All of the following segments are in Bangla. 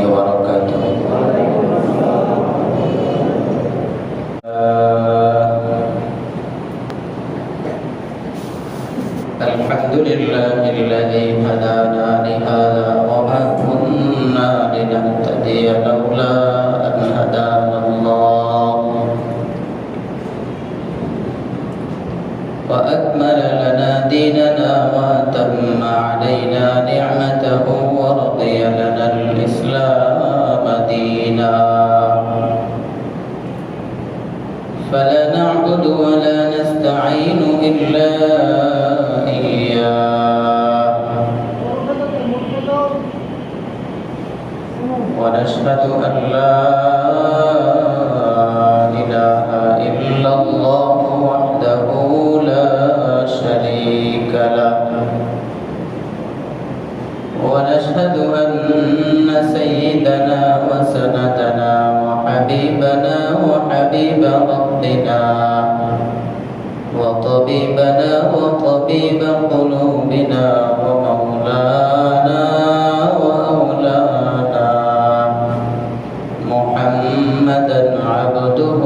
وبركاته. الحمد لله الذي هدانا لهذا وما كنا لنهتدي لولا أن هدانا الله وأكمل لنا ديننا وأتم علينا نعمته ورضي لنا الإسلام دينا فلا نعبد ولا نستعين إلا إياه ونشهد أن لا إله إلا الله وحده لا شريك له ونشهد أن سيدنا وسندنا وحبيبنا وحبيب ربنا وطبيبنا وطبيب قلوبنا ومولانا وأولانا محمدا عبده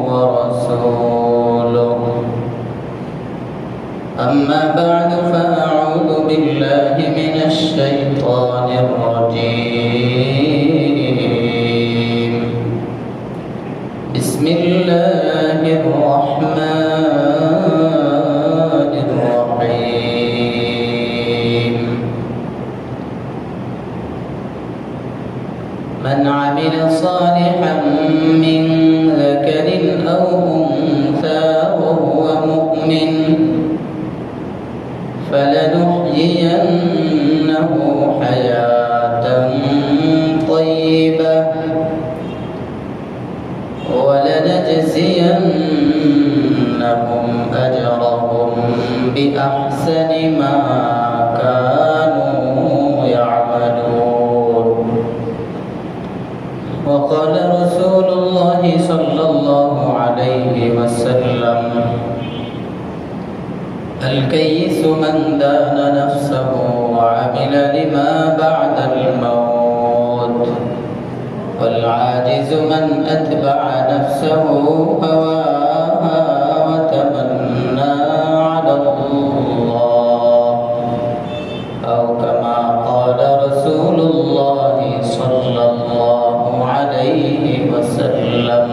ورسوله. أما بعد فأعوذ بالله من الشيطان الرجيم. بسم الله الرحمن الرحيم. من عمل صالحا من ذكر أو أنثى وهو مؤمن فلنحيينه حياة طيبة ولنجزينهم أجرهم بأحسن ما كانوا يعملون. وقال رسول الله صلى الله عليه وسلم: الكيس من دان نفسه وعمل لما بعد الموت والعاجز من أتبع نفسه هواها وتمنى على الله أو كما قال رسول الله صلى الله عليه وسلم.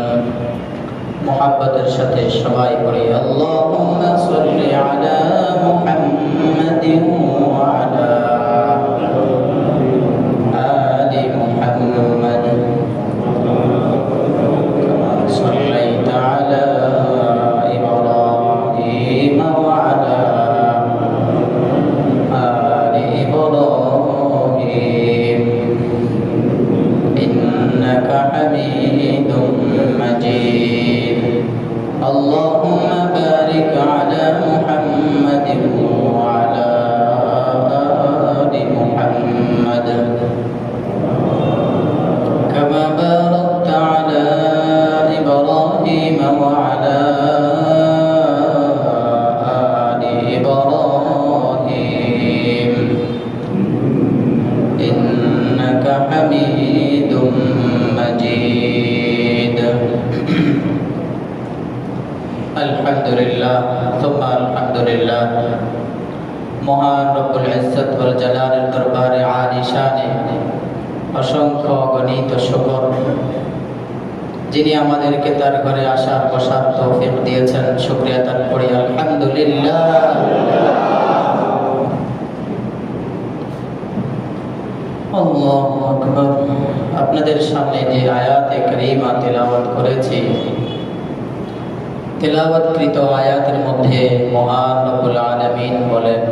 محبتের সাথে সবাই পড়ি আল্লাহুম্মা সাল্লি আলা মুহাম্মাদিন ওয়া আলা আলি মুহাম্মাদ কামা সাল্লাইতা আলা ইব্রাহিম ওয়া আলা আলি ইব্রাহিম ইন্নাকা হামিদুম মাজিদ. اللهم بارك على محمد وعلى آل محمد كما باركت على إبراهيم وعلى آل إبراهيم إنك حميد مجيد. আলহামদুলিল্লাহ সুম্মা আলহামদুলিল্লাহ। মহান রব্বুল ইজ্জত ওয়াল জালালের দরবারে আলিশানে অসংখ্য অগণিত শুকর, যিনি আমাদেরকে তার ঘরে আসার বসার তৌফিক দিয়েছেন। শুকরিয়া তার পড়ি আলহামদুলিল্লাহ। আল্লাহু আকবার। আপনাদের সামনে যে আয়াতে কারীমা তেলাওয়াত করেছি, তেলাওয়াতকৃত আয়াতের মধ্যে মহান রব্বুল আলামিন বলেন,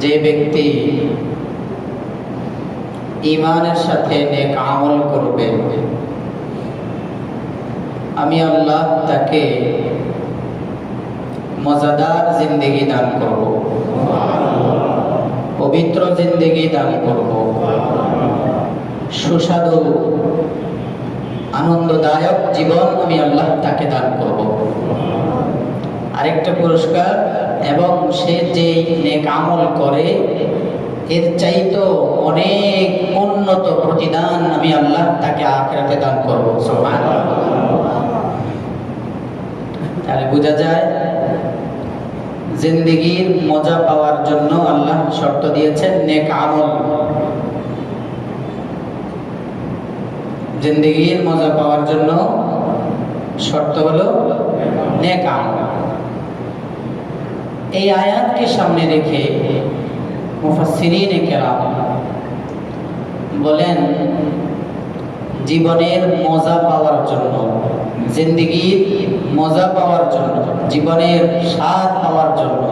যে ব্যক্তি ঈমানের সাথে নেক আমল করবে আমি আল্লাহ তাকে মজাদার জিন্দেগি দান করব, পবিত্র জিন্দেগি দান করব, সুস্বাদু আনন্দদায়ক জীবন আমি আল্লাহ তাকে দান করব। আরেকটা পুরস্কার এবং সে যে নেক আমল করে এর চাইতো অনেক উন্নত প্রতিদান আমি আল্লাহ তাকে আখিরাতে দান করব। সুবহানাল্লাহ। তাহলে বোঝা যায় জিন্দেগির মজা পাওয়ার জন্য আল্লাহ শর্ত দিয়েছেন নেক আমল। জিন্দেগির মজা পাওয়ার জন্য শর্ত হলো নেক আমল। এই আয়াতকে সামনে রেখে মুফাসসিরিনে কেরাম বলেন জীবনের মজা পাওয়ার জন্য, জিন্দেগির মজা পাওয়ার জন্য, জীবনের স্বাদ পাওয়ার জন্য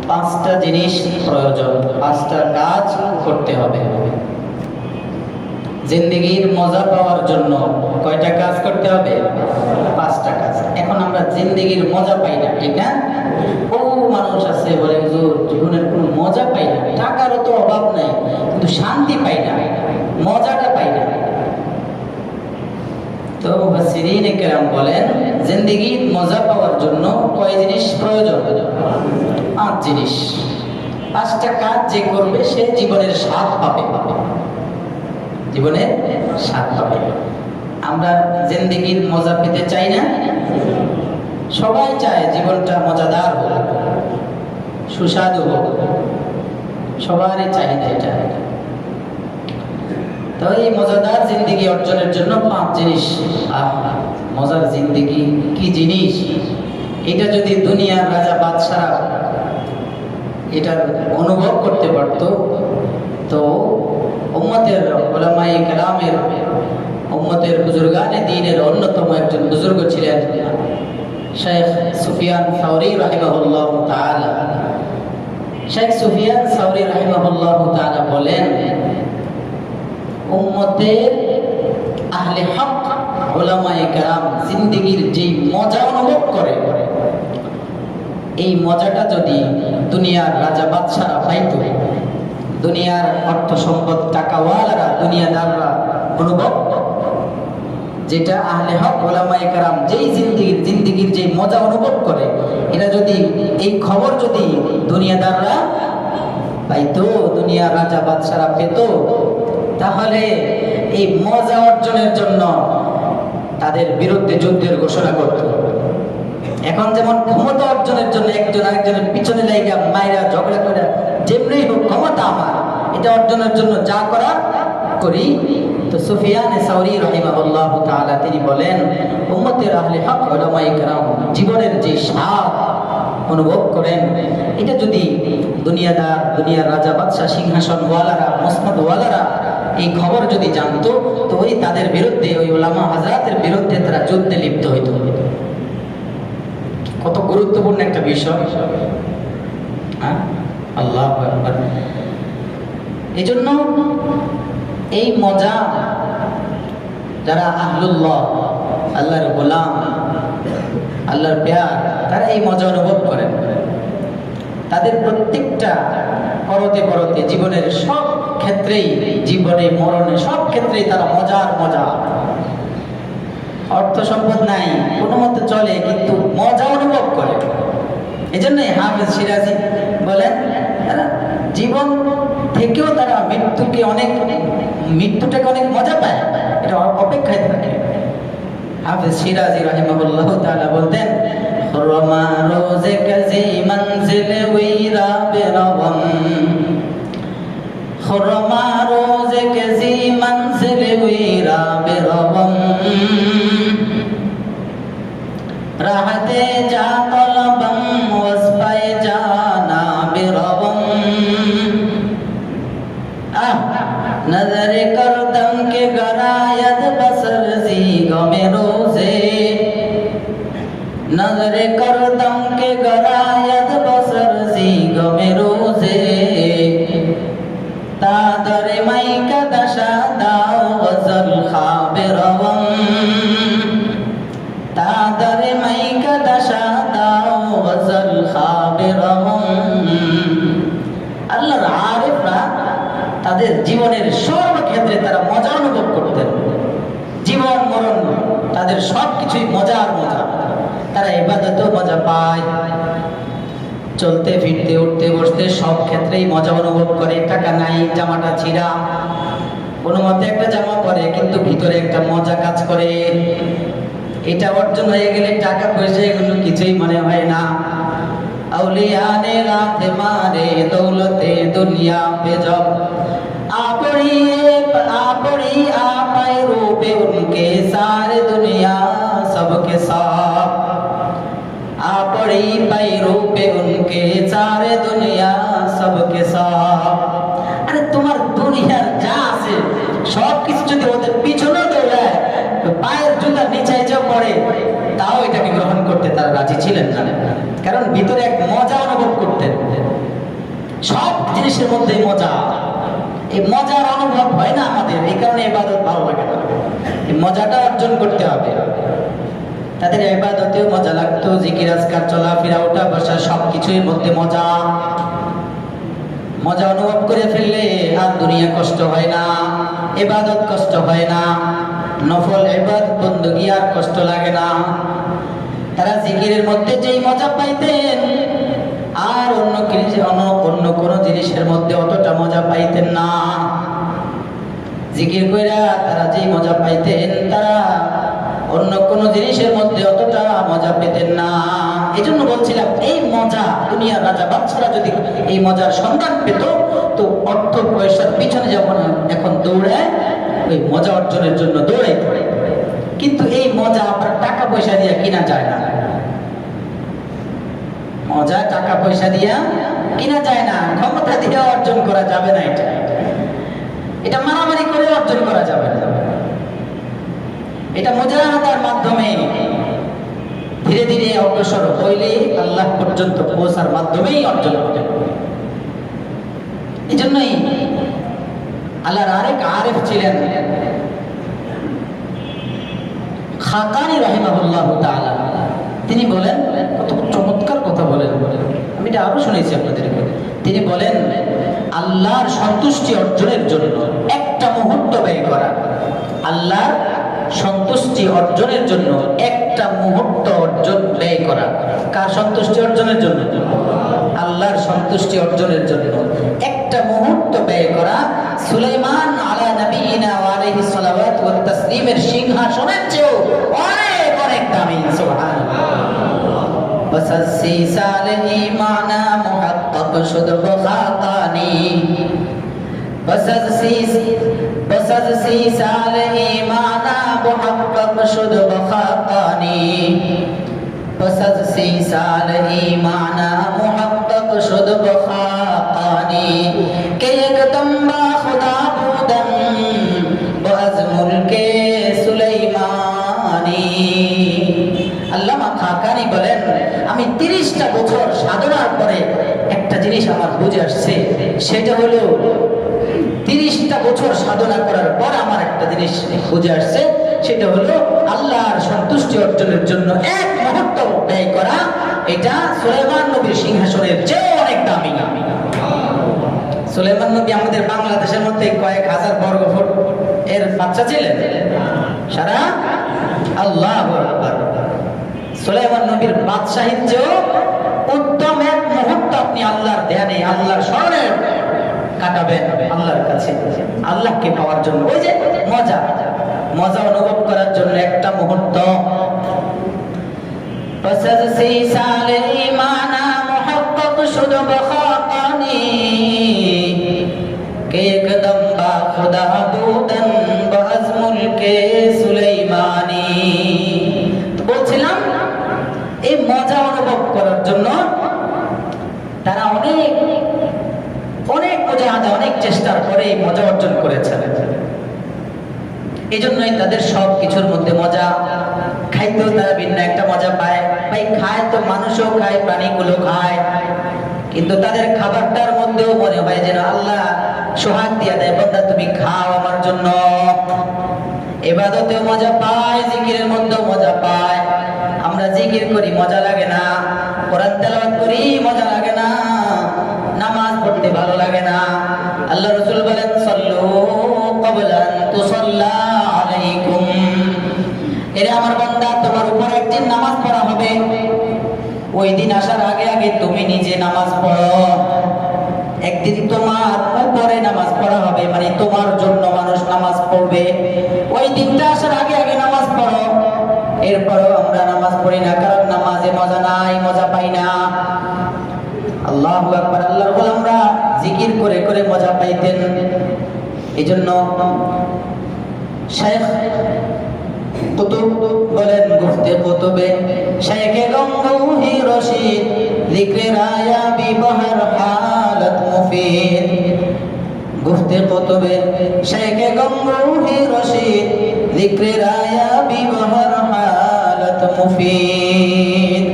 পাঁচটা জিনিস প্রয়োজন, পাঁচটা কাজ করতে হবে। জিন্দেগির মজা পাওয়ার জন্য কয়টা কাজ করতে হবে? পাঁচটা কাজ। এখন আমরা জিন্দেগির মজা পাই না, ঠিক না? ও মানুষ আছে বলে হুজুর জীবনের কোনো মজা পাই না, টাকারও তো অভাব নাই কিন্তু শান্তি পাই না, মজাটা পাই না। তো মুফাসসিরিনে কেরাম বলেন জিন্দেগির মজা পাওয়ার জন্য কয় জিনিস প্রয়োজন? পাঁচ জিনিস। পাঁচটা কাজ যে করবে সে জীবনের স্বাদ পাবে, জীবনের স্বাদ পাবে। আমরা জিন্দেগির মজা পেতে চাই না? সবাই চায় জীবনটা মজাদার হোক, সুস্বাদু হোক, সবারই চাহিদা এটা। তো এই মজাদার জিন্দেগি অর্জনের জন্য পাঁচ জিনিস। মজার জিন্দেগি কি জিনিস, এটা যদি দুনিয়ার রাজা বাদশারা এটার অনুভব করতে পারত তো উম্মতের উলামায়ে কেরামের, উম্মতের বুজুর্গানে দ্বীনের অন্যতম একজন বুজুর্গ ছিলেন শেখ সুফিয়ান সাওরী রাহিমাহুল্লাহ তাআলা। শেখ সুফিয়ান সাওরী রাহিমাহুল্লাহ তাআলা বলেন উম্মতের আহলে হক উলামায়ে কেরাম জিন্দেগির যে মজা অনুভব করে এই মজাটা যদি দুনিয়ার রাজা বাদশারা পাইত, দুনিয়ার অর্থ সম্পদ টাকাওয়ালারা, দুনিয়াদাররা অনুভব, যেটা আহলে হক উলামায়ে কেরাম যেই জিন্দেগির যে মজা অনুভব করে, এটা যদি এই খবর যদি দুনিয়াদাররা পাইতো, দুনিয়ার রাজা বাদশারা পেত, তাহলে এই মজা অর্জনের জন্য তাদের বিরুদ্ধে যুদ্ধের ঘোষণা করত। এখন যেমন ক্ষমতা অর্জনের জন্য একজন আরেকজনের পিছনে লাইগা মাইরা ঝগড়া করে যেমনি হোক ক্ষমতা আমার, এটা অর্জনের জন্য যা করার করি। তো সুফিয়ান সাওরী রাহিমাহুল্লাহ তাআলা তিনি বলেন উম্মতের আহলে হক উলামায়ে কেরাম জীবনের যে স্বাদ অনুভব করেন, এটা যদি দুনিয়াদার, দুনিয়ার রাজা বাদশা, সিংহাসনওয়ালারা, মসনদওয়ালারা এই খবর যদি জানতো তো ওই তাদের বিরুদ্ধে, ওই উলামা হাজরাতের বিরুদ্ধে তারা যুদ্ধে লিপ্ত হইত। কত গুরুত্বপূর্ণ একটা বিষয়। আল্লাহু আকবার। এজন্য এই মজা যারা আহলুল্লাহ, আল্লাহর গোলাম, আল্লাহর প্যার, তারা এই মজা অনুভব করেন। তাদের প্রত্যেকটা পরতে পরতে জীবনের সব ক্ষেত্রেই, জীবনে মরণে সব ক্ষেত্রেই তারা মজার মজা। অর্থ সম্পদ নাই, কোনো মতে চলে, কিন্তু মজা অনুভব করে। এই জন্যই হাফেজ সিরাজি বলেন জীবন থেকেও তারা মৃত্যুটাকে অনেক মজা পায়, এটা অপেক্ষায় থাকে। হাফেজ সিরাজি রাহিমাহুল্লাহ তাআলা বলতেন খুরমা রোজে কাজী মঞ্জিল ওইরা বেরবম, খুরমা রোজে কাজী মঞ্জিল ওইরা বেরবম, রাহতে যা তলবম ওয়াসফায়ে জানা বেরবম, नजर करदम के गरायत बसर जी गमे रोजे, नजर करदम के गरायत बसर जी गमे रोजे, तादर मई का दशा दाओ गजल खाबे रवम, तादर मई का दशा दाओ गजल खाबे रवम। আল্লাহর আরিফরা তাদের জীবনের সর্বক্ষেত্রে তারা মজা অনুভব করতেন। জীবন মরণ তাদের সব কিছুই মজার মজা। তারা ইবাদতেও মজা পায়, চলতে ফিরতে উঠতে বসতে সব ক্ষেত্রেই মজা অনুভব করে। টাকা নাই, জামাটা ছিঁড়া, কোনো মতে একটা জামা পরে কিন্তু ভিতরে একটা মজা কাজ করে। এটা অর্জন হয়ে গেলে টাকা পয়সা এগুলো কিছুই মনে হয় না। औलिया ने रात मारे दौलते दुनिया पे जब आपड़ी आपे रूपे उनके सारे दुनिया सबके सब आपड़ी पाई रूपे उनके सारे दुनिया सबके सब। अरे तुम्हार दुनियार যা আছে সব কিছু যদি ওদের পিছনে দৌড়ায়, পায়ের জুতা নিচে যা পড়ে, তাও এটাকে গ্রহণ করতে তারা রাজি ছিলেন না। কারণ ভিতরে এক মজা অনুভব করতেন। সব জিনিসের মধ্যে মজা, এই মজার অনুভব হয় না আমাদের, এই কারণে ইবাদত ভালো লাগে না। এই মজাটা অর্জন করতে হবে। তাদের ইবাদতেও মজা লাগতো, জিকির আজকার চলাফেরা ওঠা বসা সবকিছুর মধ্যে মজা। মজা অনুভব করে ফেললে আর দুনিয়া কষ্ট হয় না, ইবাদত কষ্ট হয় না, নফল ইবাদত বندگی আর কষ্ট লাগে না। তারা জিকিরের মধ্যে যেই মজা পাইতেন আর অন্য কোন জিনিসের মধ্যে অতটা মজা পাইতেন না। জিকির কইরা তারা যেই মজা পাইতেন তারা অন্য কোন জিনিসের মধ্যে অতটা মজা পেতেন না। এজন্য বলছিলাম এই মজা দুনিয়ার রাজা বাদশারা যদি এই মজার সন্ধান পেত তো অর্থ পয়সার পিছনে যেমন এখন দৌড়ায় ওই মজা অর্জনের জন্য দৌড়াইত। কিন্তু এই মজা আপনার টাকা পয়সা দিয়ে কিনা যায় না। মজা টাকা পয়সা দিয়া কিনা যায় না, ক্ষমতা দিয়ে অর্জন করা যাবে না। এটা মারামারি করে অর্জন করা যাবে না। এটা মুজাহাদার মাধ্যমে ধীরে ধীরে অগ্রসর হইলে আল্লাহ পর্যন্ত পৌঁছার মাধ্যমেই অর্জন হবে। এই জন্যই আল্লাহর আরেক আরেফ ছিলেন খাকানি রাহিমাহুল্লাহু তাআলা। তিনি বলেন, কত চমৎকার কথা বলেন, আমি এটা আরো শুনেছি আপনাদেরকে। তিনি বলেন আল্লাহর সন্তুষ্টি অর্জনের জন্য একটা মুহূর্ত ব্যয় করা, আল্লাহর সন্তুষ্টি অর্জনের জন্য একটা মুহূর্ত ব্যয় করা। কার সন্তুষ্টি অর্জনের জন্য? আল্লাহর সন্তুষ্টি অর্জনের জন্য একটা মুহূর্ত ব্যয় করা সুলাইমান আলা নবিয়িনা ওয়া আলাইহিস সালাওয়াত ওয়া তাসলিমের সিংহাসনের চেয়েও অনেক অনেক দামি। সুবহানাল্লাহ। বসাসি সালে ঈমানা মুহাক্কাক শুদ খাতানি বসাসি সালে ঈমানা মুহাক্কাক শুদ খাতানি বসাসি সালে ঈমানা মুহাক্কাক শুদ খাতানি কে একদম বা খুদা বুদন বাজ মুলকে সুলাইমানি। আল্লামা খাকানি বলেন, আমি 30টা বছর সাধনার পরে একটা জিনিস আমার বুঝে আসছে, সেটা হলো 30টা বছর সাধনা করার পর আমার একটা জিনিস বুঝে আসছে, সেটা হলো আল্লাহর সন্তুষ্টি অর্জনের জন্য এক মুহূর্ত ব্যয় করা। এটা সুলাইমান নবীর সিংহাসনের চেয়ে অনেক দামি। সুলাইমান নবী আমাদের বাংলাদেশের মধ্যে কয়েক হাজার বর্গ ফুট এর বাচ্চা ছিলেন সারা। আল্লাহু আকবার। সুলাইমান নবীর বাদশাহীর চেয়েও উত্তম এক মুহূর্ত আপনি আল্লাহর ধ্যানে আল্লাহর স্মরণে কাটাবেন আল্লাহর কাছে, আল্লাহকে পাওয়ার জন্য। ওই যে মজা মজা অনুভব করার জন্য একটা মুহূর্ত। বসাসি সালে ঈমানা মুহাক্কাক শুদ খাতানি কে একদম বা খুদা বুদন বাজ মুলকে সুলাইমানি। বলছিলাম এই মজা অনুভব করার জন্য তারা অনেক অনেক মুজাহাদা অনেক চেষ্টার পরে এই মজা অর্জন করেছেন। এই জন্যই তাদের সব কিছুর মধ্যে মজা। খাইতেও তারা ভিন্ন একটা মজা পায়। ভাই খায় তো মানুষও খায়, প্রাণীগুলো খায়, কিন্তু তাদের খাবারটার মধ্যেও মনে হয় যেন আল্লাহ সোহাগ দিয়ে দেয়, বান্দা তুমি খাও আমার জন্য। ইবাদতেও মজা পায়, জিকিরের মধ্যেও মজা পায়। আমরা জিকির করি মজা লাগে না, কোরআন তেলাওয়াত করি মজা লাগে না, নামাজ পড়তে ভালো লাগে না। আল্লাহ রাসূল বলেন সাল্লু ক্বাবলা আন তুসাল্লা আলাইকুম। এরে আমার বান্দা, তোমার উপর একদিন নামাজ পড়া হবে, ওই দিন আসার আগে আগে তুমি নিজে নামাজ পড়ো। একদিন তোমার উপরে নামাজ পড়া হবে, মানে তোমার জন্য মানুষ নামাজ পড়বে। ওই দিনটা আসার আগে আগে নামাজ পড়ো। এরপরও আমরা নামাজ পড়ি না, কারণ নামাজে মজা নাই, মজা পাই না। আল্লাহু আকবার। আল্লাহর গোলামরা জিকির করে করে মজা পাইতেন। এজন্য শেখ কুতুব বলেন গুফতে কুতুবে, শেখে গঙ্গোহী রশিদ জিক্রে রায়া বিবহর হালত মুফিদ। গুফতে কুতুবে শেখে গঙ্গোহী রশিদ জিক্রে রায়া বিবহর হালত মুফিদ।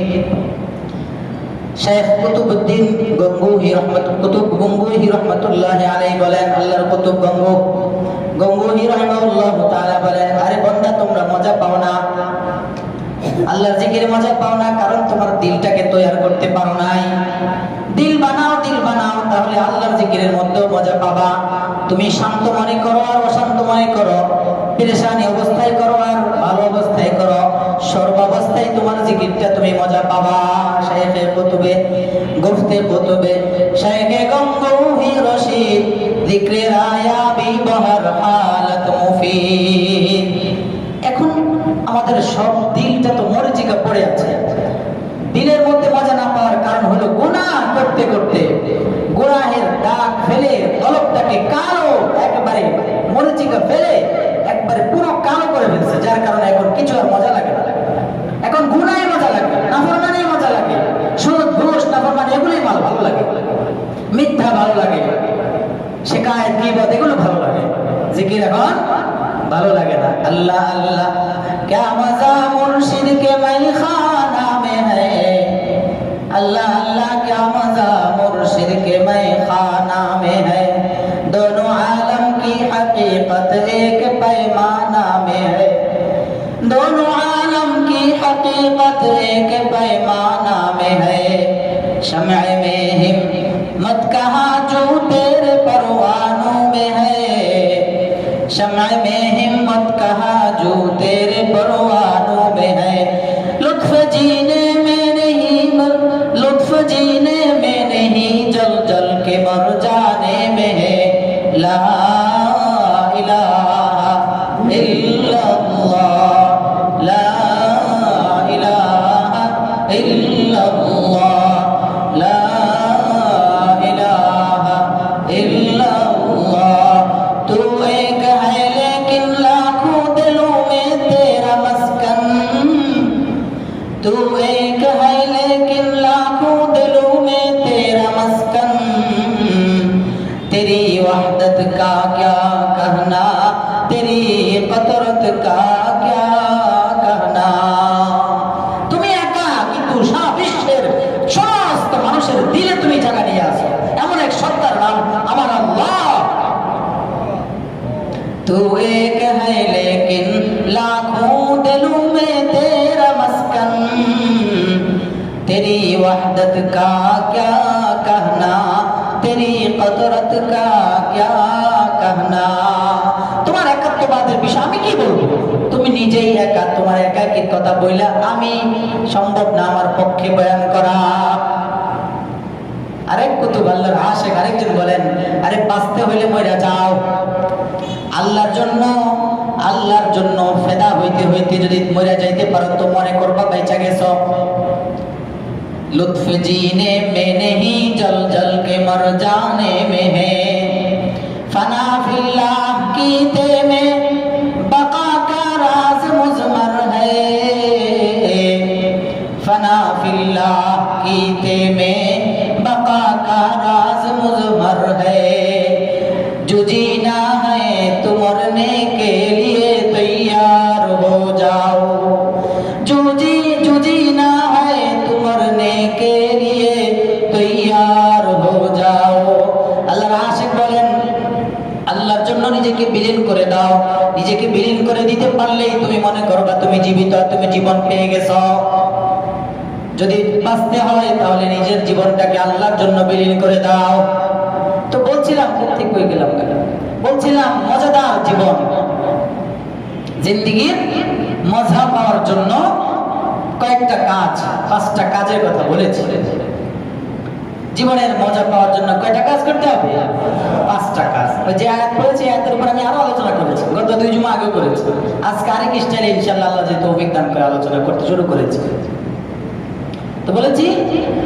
শেখ কুতুবউদ্দিন গঙ্গোহী রহমাতুল্লাহি আলাইহি বলেন, আল্লাহর কুতুব গঙ্গোহী রাহিমাহুল্লাহ তাআলা বলেন, আরে বান্দা তোমরা মজা পাও না, আল্লাহর জিকিরে মজা পাও না, কারণ তোমার দিলটাকে তৈরি করতে পারো নাই। দিল বানাও, তাহলে আল্লাহর জিকিরের মধ্যেও মজা পাবা। তুমি শান্ত মনে করো আর অশান্ত মনে করো, পেরেশানি অবস্থায় করো আর ভালো অবস্থায় করো, সর্বাবস্থায় তোমার জিকিরটা তুমি মজা পাবা। শেখে কুতুবে গুফতে কুতুবে শেখে গঙ্গোহী রশিদ জিক্রে রায়া বিবহর হালত মুফিদ। এখন আমাদের সব দিলটা তো মরিচিকা পড়ে আছে। দিলের মধ্যে মজা না পাওয়ার কারণ হলো গুনাহ করতে করতে গুনাহের দাগ ফেলে কলবটাকে কালো, একেবারে মরিচিকা ফেলে একবারে পুরো কালো করে ফেলছে, যার কারণে এখন কিছু আর মজা লাগে না। এখন গুনাহে মজা লাগে, নাফরমানি মজা লাগে, সুদ ঘুষ নাফরমানি এগুলোই ভালো লাগে, মিথ্যা ভালো লাগে, শিকায়েত গীবত এগুলো ভালো লাগে, জিকির এখন ভালো লাগে না। আল্লাহ আল্লাহ क्या मजा मुर्शिद के मैखाना में है, अल्लाह अल्लाह क्या मजा मुर्शिद के मैखाना में है, दोनों आलम की हकीकत एक पैमाना में है, दोनों आलम की हकीकत एक पैमाना में है, शम्अ में हिम्मत कहाँ जो तेरे परवानों में है, शम्अ में हिम्मत कहाँ जो तेरे परवानों में है, लुत्फ जीने में नहीं जल जल के मर जाने में है, ला इलाहा इल्लल्लाह, ला इलाहा इल्लल्लाह, ला इलाहा इल्लल्लाह। तू एक है लेकिन लाखों दिलों में तेरा मस्कन, तू एक है लेकिन लाखों दिलों में तेरा मस्कन, तेरी वहदत का क्या कहना, तेरी कदरत का क्या कहना। তুমি একা, কিন্তু সারা বিশ্বের সমস্ত মানুষের দিলে তুমি জায়গা নিয়ে আসো, এমন এক সত্তার নাম আমার আল্লাহ। तू एक है लेकिन लाखों दिलों में तेरा मस्कन, तेरी वहदत का क्या कहना, तेरी कदरत का क्या कहना। তোমার একাত্মবাদের বিষয় আমি কি বলবো? তুমি নিজেই একা, তোমার একাকির কথা বইলা আমি সম্ভব না আমার পক্ষে বয়ান করা। আরেক কুতুব আল্লাহর আশিক আরেকজন বলেন, আরে বাঁচতে হইলে মইরা যাও, আল্লাহর জন্য ফেদা হইতে হইতে যদি মরে যাইতে পারো তো মনে করবা বেঁচে গেছো। लुत्फ जीने में नहीं जल जल के मर जाने में है, फना फिल्लाह कीते में बका का राज मुज़मर है, फना फिल्लाह कीते में बका का राज मुज़मर है, जो जीना है तो मरने के लिए तैयार हो जाओ, जो जीना है तो मरने के लिए तैयार हो जाओ। আল্লাহর আশিক বলেন, আল্লাহর জন্য নিজেকে বিলীন করে দাও, নিজেকে বিলীন করে দিতে পারলেই তুমি মনে করবা তুমি জীবিত, তুমি জীবন পেয়ে গেছো। যদি বাঁচতে হয় তাহলে নিজের জীবনটাকে আল্লাহর জন্য বিলীন করে দাও। তো বলছিলাম কোথেকে কই গেলাম, বলছিলাম মজাদার জীবন, জিন্দেগীর মজা পাওয়ার জন্য কয়েকটা কাজ, 5টা কাজের কথা বলেছি। জীবনের মজা পাওয়ার জন্য কয়টা কাজ করতে হবে? 5টা কাজ। ওই যে আয়াত পড়েছি, আয়াতের উপর আমি আরো আলোচনা করেছি, গত 2 জুমা আগে করেছি। আজকে আরেক স্টাইলে ইনশাআল্লাহ আল্লাহ যে তৌফিক দান করে আলোচনা করতে শুরু করেছি। তো বলেছি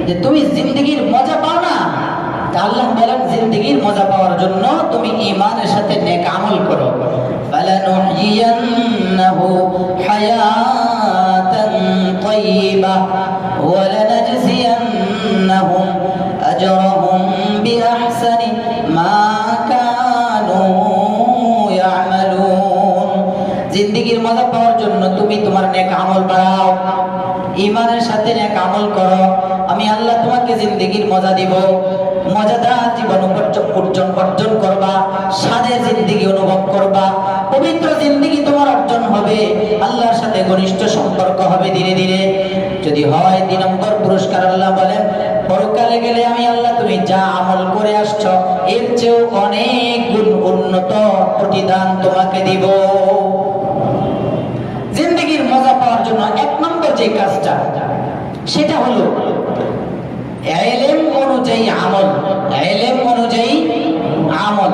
যে তুমি জিন্দেগির মজা পাও না, আল্লাহ বলেন জিন্দেগির মজা পাওয়ার জন্য তুমি ঈমানের সাথে নেক আমল করো। ফালানুহইয়ান্নাহু হায়াতান তাইয়্যিবাহ ওয়া লানাজজিয়ান্নাহুম আজরাহুম বিআহসানি মা কানু ইয়ামালুন। জিন্দেগির মজা পাওয়ার জন্য তুমি তোমার নেক আমল বাড়াও, ঈমানের সাথে নেক আমল করো। আমি আল্লাহ তোমাকে জিন্দেগির মজা দিব, মজাদার জীবন অর্জন করবা, স্বাদে জিন্দেগি অনুভব করবা, পবিত্র জিন্দেগি তোমার অর্জন হবে, আল্লাহর সাথে ঘনিষ্ঠ সম্পর্ক হবে ধীরে ধীরে। যদি হয় 2 নম্বর পুরস্কার, আল্লাহ বলেন পরকালে গেলে আমি আল্লাহ তুমি যা আমল করে আসছো এর চেয়েও অনেক গুণ উন্নত প্রতিদান তোমাকে দিব। জিন্দেগির মজা পাওয়ার জন্য 1 নম্বর যে কাজটা, সেটা হলো ইলম অনুযায়ী আমল। ইলম অনুযায়ী আমল।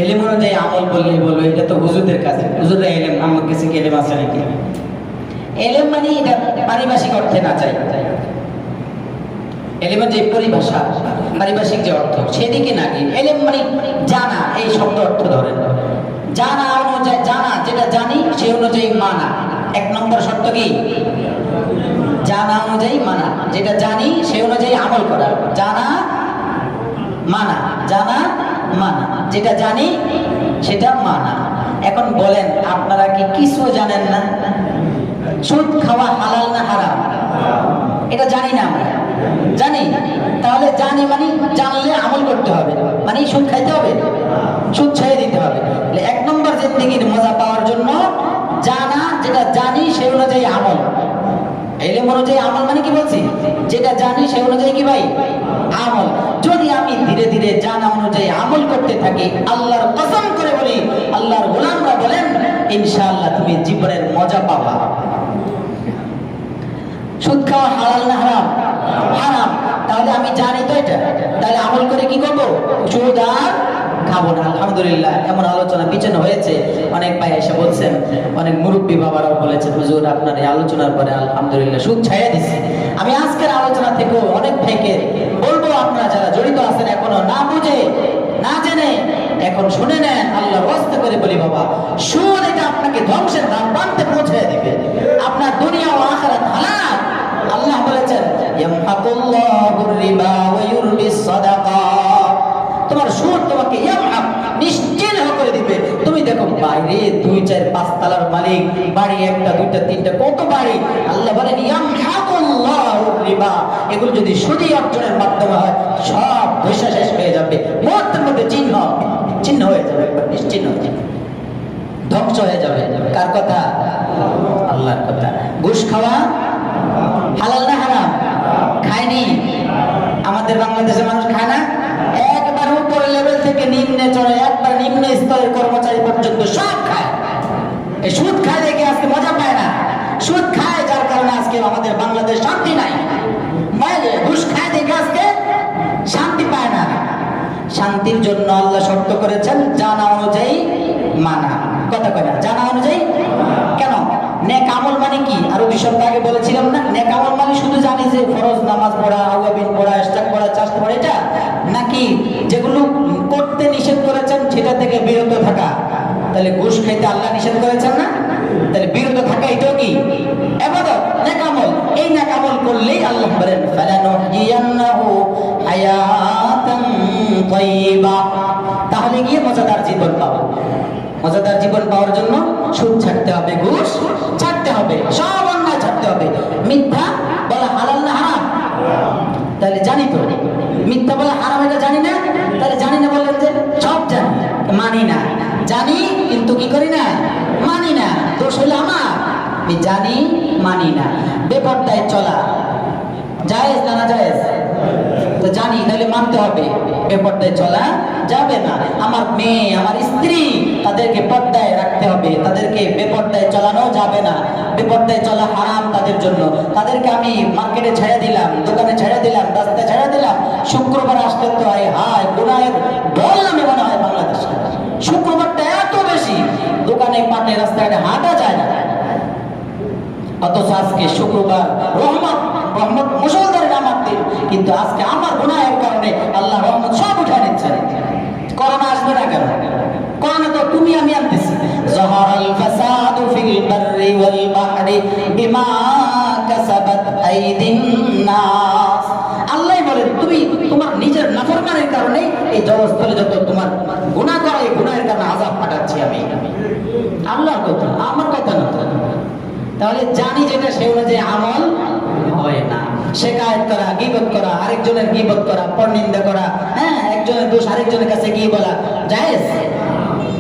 ইলম অনুযায়ী আমল বললেই বলবো এটা তো হুজুরদের কাছে, হুজুররা ইলম, আমার কাছে কি ইলম আছে নাকি? ইলম মানে এটা পারিভাষিক অর্থে না চাই, ইলমের যে পরিভাষা, পারিভাষিক যে অর্থ সেদিকে না গিয়ে ইলম মানে জানা, এই শব্দ অর্থ ধরেন। জানা অনুযায়ী, জানা যেটা জানি সেই অনুযায়ী মানা। 1 নম্বর শর্ত কি? জানা অনুযায়ী মানা, যেটা জানি সেই অনুযায়ী আমল করা। জানা মানা, জানা মানা, যেটা জানি সেটা মানা। এখন বলেন আপনারা কি কিছু জানেন না? সুদ খাওয়া হালাল না হারাম? এটা জানি না আমরা, জানি। তাহলে জানি মানে জানলে আমল করতে হবে, মানে সুদ খাইতে হবে, সুদ ছেড়ে দিতে হবে। 1 নম্বর জিন্দেগির মজা পাওয়ার জন্য জানা, যেটা জানি সেই অনুযায়ী আমল। ইলম অনুযায়ী আমল মানে কি বলছি? যেটা জানি সেই অনুযায়ী কি ভাই? আমল। যদি আমি ধীরে ধীরে জানা অনুযায়ী আমল করতে থাকি, আল্লাহর কসম করে বলি, আল্লাহর গোলামরা বলেন ইনশাআল্লাহ তুমি জীবনের মজা পাবা। সুদ খাওয়া হালাল না হারাম? হারাম। তাহলে আমি জানি তো এটা, তাহলে আমল করে কি করব? সুদ আর খাবো না। আলহামদুলিল্লাহ এমন আলোচনা পিছনে হয়েছে, অনেক ভাই এসে বলছেন, অনেক মুরব্বী বাবারাও বলেছেন হুজুর আপনার এই আলোচনার পরে আলহামদুলিল্লাহ সুদ ছাইয়া দিছি। আমি আজকের আলোচনা থেকেও অনেক ভাইকে বলবো, আপনারা যারা জড়িত আছেন এখনো না বুঝে না জেনে এখন শুনে নেন, আল্লাহর ওয়াস্তে করে বলি বাবা, সুদ এটা আপনাকে ধ্বংসের ধাম প্রান্তে পৌঁছে দিবে, আপনার দুনিয়া ও আখিরাত হালাক। আল্লাহ বলেছেন ইয়ামহাকুল্লাহুর রিবা ওয়া ইউরবিস সাদাকা। তোমার সুদ তোমাকে ইয়ামহাক, নিশ্চিহ্ন করে দিবে। তুমি দেখো বাইরে 2, 4, 5 তলার মালিক, বাড়ি 1টা 2টা 3টা কত বাড়ি, আল্লাহ বলেন ইয়ামহাকুল্লাহুর রিবা। এগুলো যদি সুদী অর্জনের মাধ্যমে হয় সব পয়সা শেষ হয়ে যাবে, মুহূর্তের মধ্যে চিহ্ন হয়ে যাবে, নিশ্চিহ্ন হয়ে যাবে, ধ্বংস হয়ে যাবে। কার কথা? আল্লাহর কথা। ঘুষ খাওয়া হালাল না হারাম? খায়নি? আমাদের বাংলাদেশের মানুষ খায় না? একবার উপরের লেভেল থেকে নিম্নে চড়ে একবার নিম্ন স্তরের কর্মচারী পর্যন্ত সব খায়। এই সুদ খায় দেখে আজকে মজা পায় না। সুদ খায় যার কারণে আজকে আমাদের বাংলাদেশ শান্তি নাই। ঘুষ খায় দেখে আজকে শান্তি পায় না। শান্তির জন্য আল্লাহ শর্ত করেছেন জানা অনুযায়ী মানা। কথা কয় না? জানা অনুযায়ী। কেন? নেক আমল মানে কি? আরো 2 সপ্তাহ আগে বলেছিলাম না, নেক আমল মানে শুধু জানি যে ফরজ নামাজ পড়া, আওয়াবিন পড়া, ইশরাক পড়া, চাষত পড়া, এটা নাকি যেগুলো করতে নিষেধ করেছেন সেটা থেকে বিরত থাকা? তাহলে ঘুষ খাইতে আল্লাহ নিষেধ করেছেন না? তাহলে বিরত থাকা এটাও কি ইবাদত, নেক আমল। এই নেক আমল করলেই আল্লাহ বলেন ফালানুহইয়ান্নাহু হায়াতান তাইয়্যিবা। তাহলে গিয়ে মজাদার জীবন পাবো। মজাদার জীবন পাওয়ার জন্য সুদ ছাড়তে হবে, ঘুষ ছাড়তে হবে, সব অন্যায় ছাড়তে হবে। মিথ্যা বলা হালাল না হারাম? তাহলে জানি তো মিথ্যা বলা হারাম, এটা জানি না। তাহলে জানি না বললেন যে সব জানি, মানি না। জানি কিন্তু কি করি না? মানি না। দোষ হলো আমার, আমি জানি মানি না। বেপরদায় চলা জায়েজ না না জায়েজ? তো জানি তাহলে মানতে হবে। বেপরদায় চলা যাবে না। আমার মেয়ে, আমার স্ত্রী, তাদেরকে পর্দায় রাখতে হবে, তাদেরকে বেপর্দায় চলানো যাবে না। বেপর্দায় চলা হারাম তাদের জন্য। তাদেরকে আমি মার্কেটে ছেড়ে দিলাম, দোকানে ছেড়ে দিলাম, রাস্তায় ছেড়ে দিলাম। শুক্রবার আসলে তো হায় গুনাহের বল নামে মনে হয় বাংলাদেশে। শুক্রবারটা এত বেশি, দোকানে পাটে রাস্তাঘাটে হাঁটা যায় না। অথচ আজকে শুক্রবার রহমত রহমত মুসলধারে নামার দিন, কিন্তু আজকে আমার গুনাহের কারণে আল্লাহ রহমত সব উঠে নিচ্ছেন। করোনা আসবে না কেন? করোনা তো তুমি আমি আনতেছি। যাহারাল ফাসাদু ফিল বাররি ওয়াল বাহরি বিমা কাসাবাত আইদিন নাস। আল্লাহ বলেন তুমি তোমার নিজের নাফরমানের কারণে এই জগৎস্থলে যত তোমার গুনাহ করে, এই গুনাহের কারণে আযাব পাঠাচ্ছি আমি। আল্লাহর কথা, আমার কথা না। তাহলে জানি যেটা সে অনুযায়ী আমল হয় না। শিকায়ত করা, গীবত করা, আরেকজনের গীবত করা, পরনিন্দা করা, হ্যাঁ, একজনের দোষ আরেকজনের কাছে গিয়ে বলা জায়েজ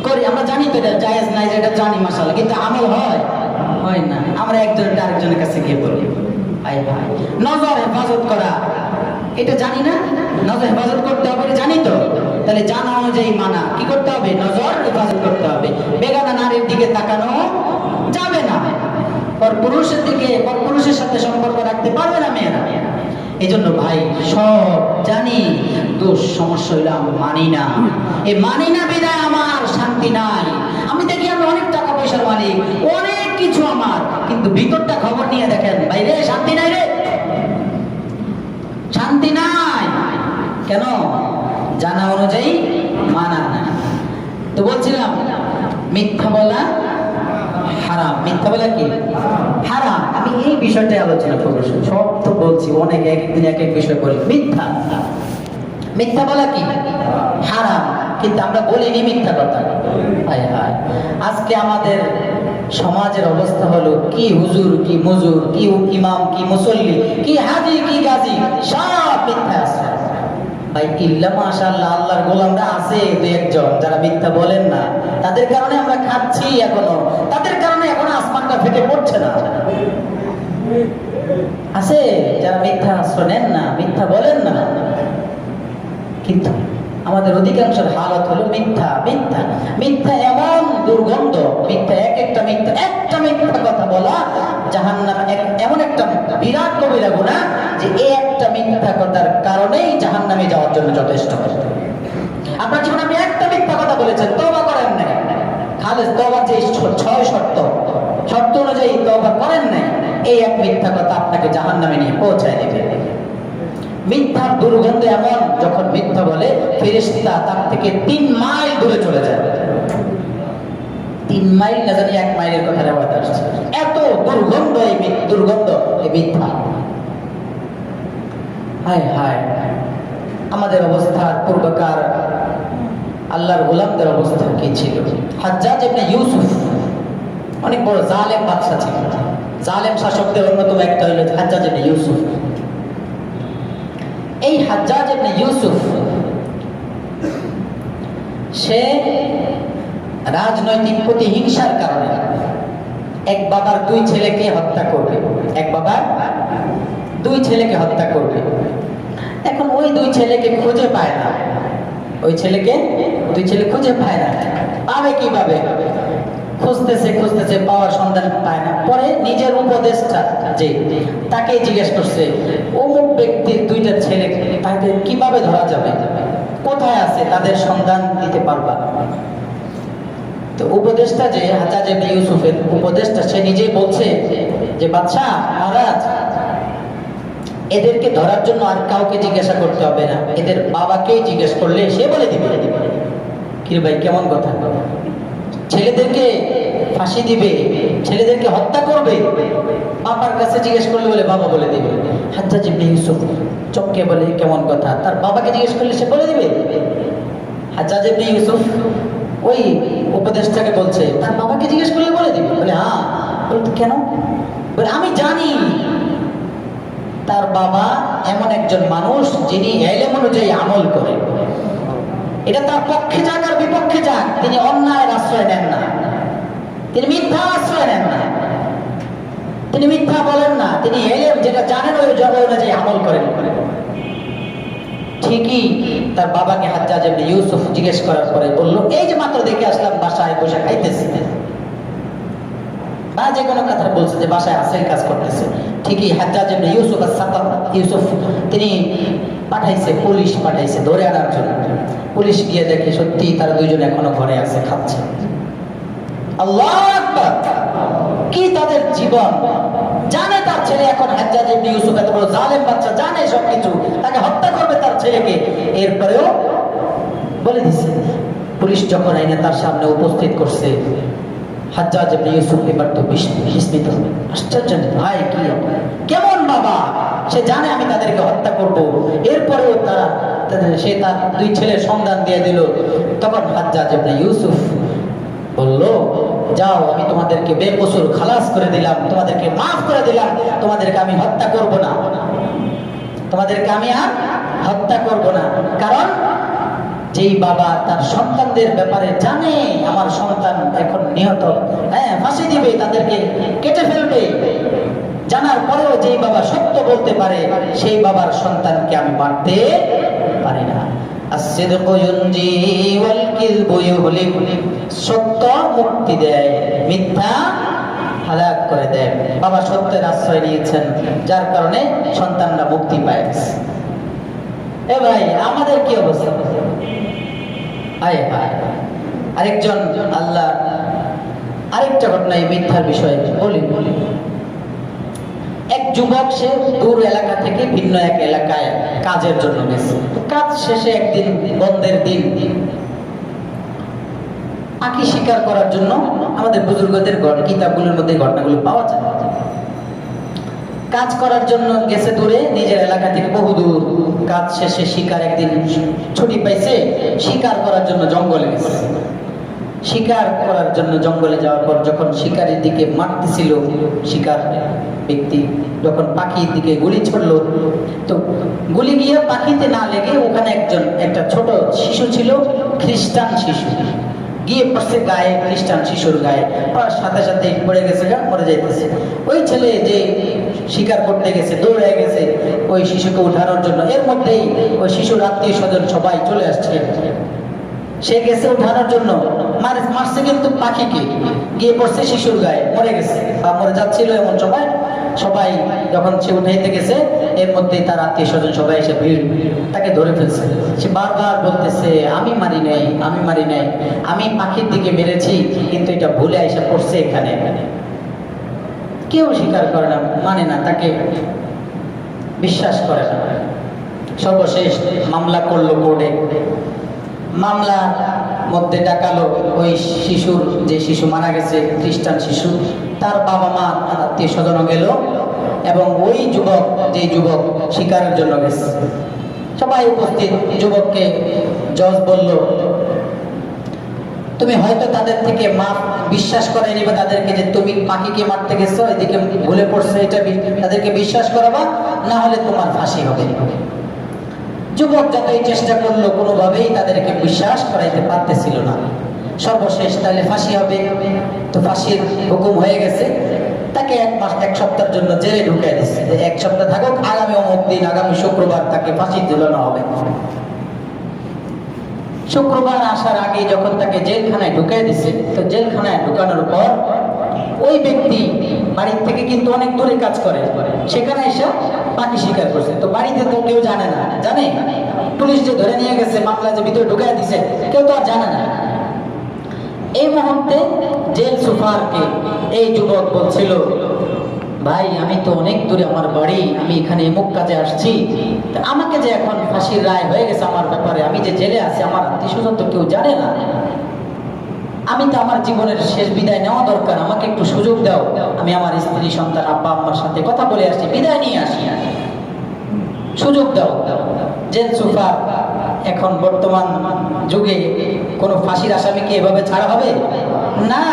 করি। আমরা জানি তো এটা জায়েজ নাই, যেটা জানি মাশাআল্লাহ, কিন্তু আমল হয় না। আমরা একজনের আরেকজনের কাছে গিয়ে বলি। নজর হেফাজত করা, এটা জানি না, নজর হেফাজত করতে হবে, এটা জানি তো। তাহলে জানা অনুযায়ী মানা কি করতে হবে? নজর হেফাজত করতে হবে। বেগানা নারীর দিকে তাকানো যাবে না। পুরুষের দিকে, পুরুষের সাথে সম্পর্ক রাখতে পারবে না মেয়েরা। এই জন্য ভাই সব জানি, দোষ সমস্যা হইলে আমি মানি না। এই মানি না বিদায় আমার শান্তি নাই। আমি দেখি আমি অনেক টাকা পয়সার মালিক, অনেক কিছু আমার, কিন্তু ভিতরটা খবর নিয়ে দেখেন বাইরে শান্তি নাই রে, শান্তি নাই। কেন? জানা অনুযায়ী মানা না। তো বলছিলাম মিথ্যা বলা হারাম। মিথ্যা বলা কি হারাম? আমি এই বিষয়টাই আলোচনা করবো। সব তো বলছি, অনেক একদিন এক এক বিষয় বলি। মিথ্যা বলা কি হারাম, কিন্তু আমরা বলিনি মিথ্যা কথা। হায় হায়, আজকে আমাদের সমাজের অবস্থা হলো কি হুজুর, কি মজুর, কি ইমাম, কি মুসল্লি, কি হাজি, কি গাজী, সব মিথ্যা আছে ভাই। ইল্লা মাশাআল্লাহ আল্লাহর গোলামরা আছে দুই একজন যারা মিথ্যা বলেন না। তাদের কারণে আমরা খাচ্ছি এখনো, তাদের কারণে এখনো আসমানটা ফেটে পড়ছে না। আছে যারা মিথ্যা আশ্রয় নেন না, মিথ্যা বলেন না, কিন্তু আমাদের অধিকাংশের হালত হলো মিথ্যা। মিথ্যা মিথ্যা এমন দুর্গন্ধ, মিথ্যা একটা মিথ্যা কথা বলা জাহান্নাম, এমন একটা বিরাট কবিরা গুনাহ যে এই একটা মিথ্যা কথার কারণেই জাহান্নামে যাওয়ার জন্য যথেষ্ট। আপনার জীবনে আপনি একটা মিথ্যা কথা বলেছেন, তওবা করেন নাই, খালেস তওবার যে 6 শর্ত অনুযায়ী তওবা করেন নাই, এই এক মিথ্যা কথা আপনাকে জাহান্নামে নিয়ে পৌঁছায় দেবে। মিথ্যার দুর্গন্ধ এমন, যখন মিথ্যা বলে ফেরেশতা তার থেকে 3 মাইল দূরে চলে যায়। 3 মাইল না জানি 1 মাইলের কথা রেওয়ায়াত আসছে। এত দুর্গন্ধ এই মিথ্যা। হায় হায়, আমাদের অবস্থা পূর্বকার আল্লাহর গোলামদের অবস্থা কি ছিল? হাজ্জাজ ইবনে ইউসুফ অনেক বড় জালেম বাদশা ছিল। জালেম শাসকদের অন্যতম একটা হলো হাজ্জাজ ইবনে ইউসুফ। এই হাজ্জাজ ইবনে ইউসুফ সে রাজনৈতিক প্রতিহিংসার কারণে এক বাবার 2 ছেলেকে হত্যা করবে। এক বাবার 2 ছেলেকে হত্যা করবে। এখন ওই 2 ছেলেকে খুঁজে পায় না। ওই ছেলেকে 2 ছেলে খুঁজে পায় না। পাবে কিভাবে? খুঁজতেছে পাওয়ার সন্ধান পায় না। পরে নিজের উপদেষ্টা যে তাকে জিজ্ঞেস করছে, অমুক ব্যক্তির 2টা ছেলে, তাদের কিভাবে ধরা যাবে, কোথায় আছে, তাদের সন্ধান দিতে পারবা? তো উপদেষ্টা যে হাজ্জাজ ইবনে ইউসুফের উপদেষ্টা, সে নিজেই বলছে যে বাদশা মহারাজ, এদেরকে ধরার জন্য আর কাউকে জিজ্ঞাসা করতে হবে না, এদের বাবাকেই জিজ্ঞেস করলে সে বলে দিবে। কি ভাই, কেমন কথা? ছেলেদেরকে ফাঁসি দিবে, ছেলেদেরকে হত্যা করবে, বাবার কাছে জিজ্ঞেস করলে বলে বাবা বলে দিবে। হাজ্জাজ ইবনে ইউসুফ চমকে বলে কেমন কথা, তার বাবাকে জিজ্ঞেস করলে সে বলে দিবে? হাজ্জাজ ইবনে ইউসুফ ওই উপদেষ্টাকে বলছে তার বাবাকে জিজ্ঞেস করলে বলে দিবে। বলে হ্যাঁ। বলতো কেন? বলে আমি জানি তার বাবা এমন একজন মানুষ যিনি ইলম অনুযায়ী আমল করে। এটা তার পক্ষে যাক আর বিপক্ষে যাক, তিনি অন্যায়ের আশ্রয় নেন না, তিনি মিথ্যা আশ্রয় নেন না, তিনি মিথ্যা বলেন না, তিনি ইলম যেটা জানেন ওই জগৎ অনুযায়ী আমল করেন। ঠিকই তার বাবাকে হাজ্জাজ ইবনে ইউসুফ জিজ্ঞেস করার পরে বলল, এই যে মাত্র দেখে আসলাম বাসায় বসে খাইতেছে, বা যে কোনো কথা বলছে যে বাসায় আসেন কাজ করতেছে। ঠিকই হাজ্জাজ ইবনে ইউসুফ ইউসুফ তিনি পাঠাইছে, পুলিশ পাঠাইছে ধরে আনার জন্য। পুলিশ গিয়ে দেখে সত্যি তারা দুইজন এখনো ঘরে আছে, খাচ্ছে। আল্লাহু আকবার! কি তাদের জীবন! জানে তার ছেলে এখন হাজ্জাজ ইবনে ইউসুফ এত বড় জালেম বাচ্চা, জানে সবকিছু, তাকে হত্যা করবে তার ছেলেকে, এরপরেও বলে দিছে। পুলিশ যখন আইনে তার সামনে উপস্থিত করছে, হাজ্জাজ ইবনে ইউসুফ এবার তো বিস্মিত, আশ্চর্য, ভাই কি কেমন বাবা, সে জানে আমি তাদেরকে হত্যা করব, এরপরেও সে তার দুই ছেলের সন্ধান দিয়ে দিল। তখন হাজ্জাজ ইবনে ইউসুফ বলল, যাও, আমি তোমাদেরকে বেকসুর খালাস করে দিলাম, তোমাদেরকে মাফ করে দিলাম, তোমাদেরকে আমি হত্যা করব না, তোমাদেরকে আমি আর হত্যা করব না। কারণ যেই বাবা তার সন্তানদের ব্যাপারে জানে আমার সন্তান এখন নিহত, ফাঁসি দিবে, তাদেরকে কেটে ফেলবে, জানার পরেও যেই বাবা সত্য বলতে পারে, সেই বাবার সন্তানকে আমি মারতে পারি না। সত্য মুক্তি দেয়, মিথ্যা হালাক করে দেয়। বাবা সত্যের আশ্রয় নিয়েছেন, যার কারণে সন্তানরা মুক্তি পায়। এ ভাই, আমাদের কি অবস্থা! আয় হায়! আরেকজন আল্লাহ আরেকটা ঘটনা এই মিথ্যার বিষয়ে বলি। এক যুবক, সে দূর এলাকা থেকে ভিন্ন এক এলাকায় কাজের জন্য গেছে। কাজ শেষে একদিন বন্ধের দিন পাখি শিকার করার জন্য, আমাদের বুজুর্গদের কিতাবগুলোর মধ্যে ঘটনাগুলো পাওয়া যায়, কাজ করার জন্য গেছে দূরে, নিজের এলাকা থেকে বহু দূর। কাজ শেষে শিকার একদিন ছুটি পাইছে, শিকার করার জন্য জঙ্গলে গেছে। শিকার করার জন্য জঙ্গলে যাওয়ার পর যখন শিকারের দিকে মারতেছিল, শিকার ব্যক্তি যখন পাখির দিকে গুলি ছড়লো, তো গুলি গিয়ে পাখিতে না লেগে ওখানে একটা ছোট শিশু ছিল, খ্রিস্টান শিশু, গিয়ে পড়ছে গায়ে, খ্রিস্টান শিশুর গায়ে, সাথে সাথে পড়ে গেছে, মরে যাইতেছে। ওই ছেলে যে শিকার করতে গেছে, দৌড়ে গেছে ওই শিশুকে উঠানোর জন্য, এর মধ্যেই ওই শিশুর আত্মীয় স্বজন সবাই চলে আসছে। সে গেছে উঠানোর জন্য, মারছে কিন্তু পাখিকে, গিয়ে পড়ছে শিশুর গায়ে, মরে গেছে বা মরে যাচ্ছিল। এমন সময় সবাই যখন সে উঠাইতে গেছে, এর মধ্যেই তার আত্মীয় স্বজন সবাই এসে ভিড়, তাকে ধরে ফেলছে। সে বারবার বলতেছে, আমি মারি নাই, আমি মারি নাই, আমি পাখির দিকে মেরেছি, কিন্তু এটা ভুলে এসে পড়ছে এখানে। কেউ স্বীকার করে না, মানে না, তাকে বিশ্বাস করে না। সর্বশেষ মামলা করলো কোর্টে। মামলার মধ্যে ডাকালো ওই শিশুর, যে শিশু মারা গেছে, খ্রিস্টান শিশু, তার বাবা মা, আত্মীয় স্বজন গেল, এবং ওই যুবক, যে যুবক শিকারের জন্য গেছে, সবাই উপস্থিত। যুবককে জজ বলল, তুমি হয়তো তাদের থেকে মাপ বিশ্বাস করে নিবে, তাদেরকে যে তুমি পাখিকে মারতে গেছো, এদিকে ভুলে পড়ছে, এটা তাদেরকে বিশ্বাস করাবা, না হলে তোমার ফাঁসি হবে। যুবক যতই চেষ্টা করলো, কোনোভাবেই তাদেরকে বিশ্বাস করাইতে পারতেছিল না। সর্বশেষ তাহলে ফাঁসি হবে, তো ফাঁসির হুকুম হয়ে গেছে। তাকে 1 মাস 1 সপ্তাহের জন্য জেলে ঢুকিয়ে দিচ্ছে, 1 সপ্তাহ থাকুক, আগামী অমুক দিন, আগামী শুক্রবার তাকে ফাঁসি ঝুলানো হবে। শুক্রবার আসার আগে যখন তাকে জেলখানায় ঢুকিয়ে দিছে, তো জেলখানায় ঢুকানোর পর ওই ব্যক্তি বাড়ির থেকে কিন্তু অনেক দূরে কাজ করে, সেখানে এসে পাখি শিকার করছে। তো বাড়িতে তো কেউ জানে না, জানে পুলিশ যে ধরে নিয়ে গেছে, মামলা যে ভিতরে ঢুকিয়ে দিছে, কেউ তো আর জানে না। এই মুহূর্তে জেল সুপারকে এই যুবক বলছিল, ভাই আমি তো অনেক দূরে আমার বাড়ি, আমি এখানে এমুক কাজে আসছি, আমাকে যে এখন ফাঁসির রায় হয়ে গেছে আমার ব্যাপারে, আমি যে জেলে আছি, আমার আত্মীয় স্বজন তো কেউ জানে না, আমি তো আমার জীবনের শেষ বিদায় নেওয়া দরকার, আমাকে একটু সুযোগ দাও, আমি আমার স্ত্রী সন্তান আব্বা আম্মার সাথে কথা বলে আসছি, বিদায় নিয়ে আসি, সুযোগ দাও। জেল সুপার, এখন বর্তমান যুগে কোনো ফাঁসির আসামিকে এভাবে ছাড়া হবে না,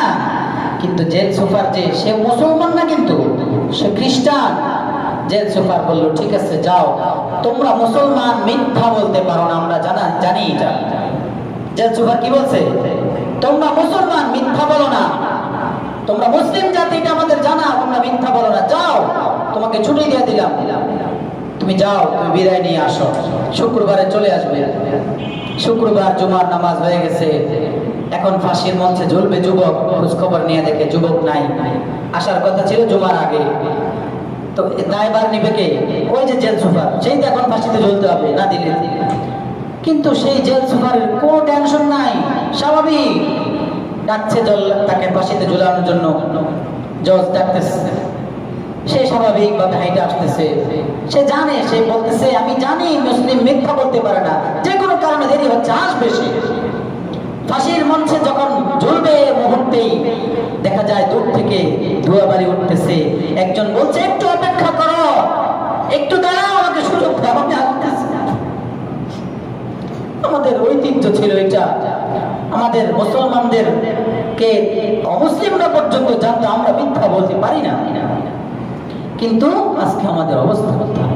কিন্তু জেল সুপার যে, সে মুসলমান না, কিন্তু সে খ্রিস্টান। জেল সুপার বলল, ঠিক আছে যাও, তোমরা মুসলমান মিথ্যা বলতে পারো না, আমরা জানি এটা। জেল সুপার কি বলছে, তোমরা মুসলমান মিথ্যা বলো না, তোমরা মুসলিম জাতি, এটা আমাদের জানা, তোমরা মিথ্যা বলো না, যাও, তোমাকে ছুটি দিয়ে দিলাম। তুমি যাও, তুমি বিদায় নিয়ে আসো, শুক্রবারে চলে আসবে। শুক্রবার জুমার নামাজ হয়ে গেছে, এখন ফাঁসির মঞ্চে ঝুলবে যুবক। খোঁজ খবর নিয়ে দেখে যুবক নাই, আসার কথা ছিল জুমার আগে। তো দায়ভার নিবে কে? ওই যে জেল সুপার, সেই তো এখন ফাঁসিতে ঝুলতে হবে না দিলে। কিন্তু সেই জেল সুপারের কোনো টেনশন নাই, স্বাভাবিক ডাকছে তাকে ফাঁসিতে ঝুলানোর জন্য, জজ ডাকতেছে, সে স্বাভাবিকভাবে হাইটে আসতেছে। সে জানে, সে বলতেছে আমি জানি মুসলিম মিথ্যা বলতে পারে না, যে কোনো কারণে দেরি হচ্ছে, আসবে সে। ফাঁসির মঞ্চে যখন ঝুলবে মুহূর্তেই দেখা যায় দূর থেকে ধোঁয়া বাড়ি উঠতেছে। একজন বলছে একটু অপেক্ষা করো, একটু দাঁড়াও, আমাকে সুযোগ দাও, আমি আসতেছি। আমাদের ঐতিহ্য ছিল এটা, আমাদের মুসলমানদের কে অমুসলিমরা পর্যন্ত জানতো আমরা মিথ্যা বলতে পারি না। কিন্তু আজকে আমাদের অবস্থা কোথায়?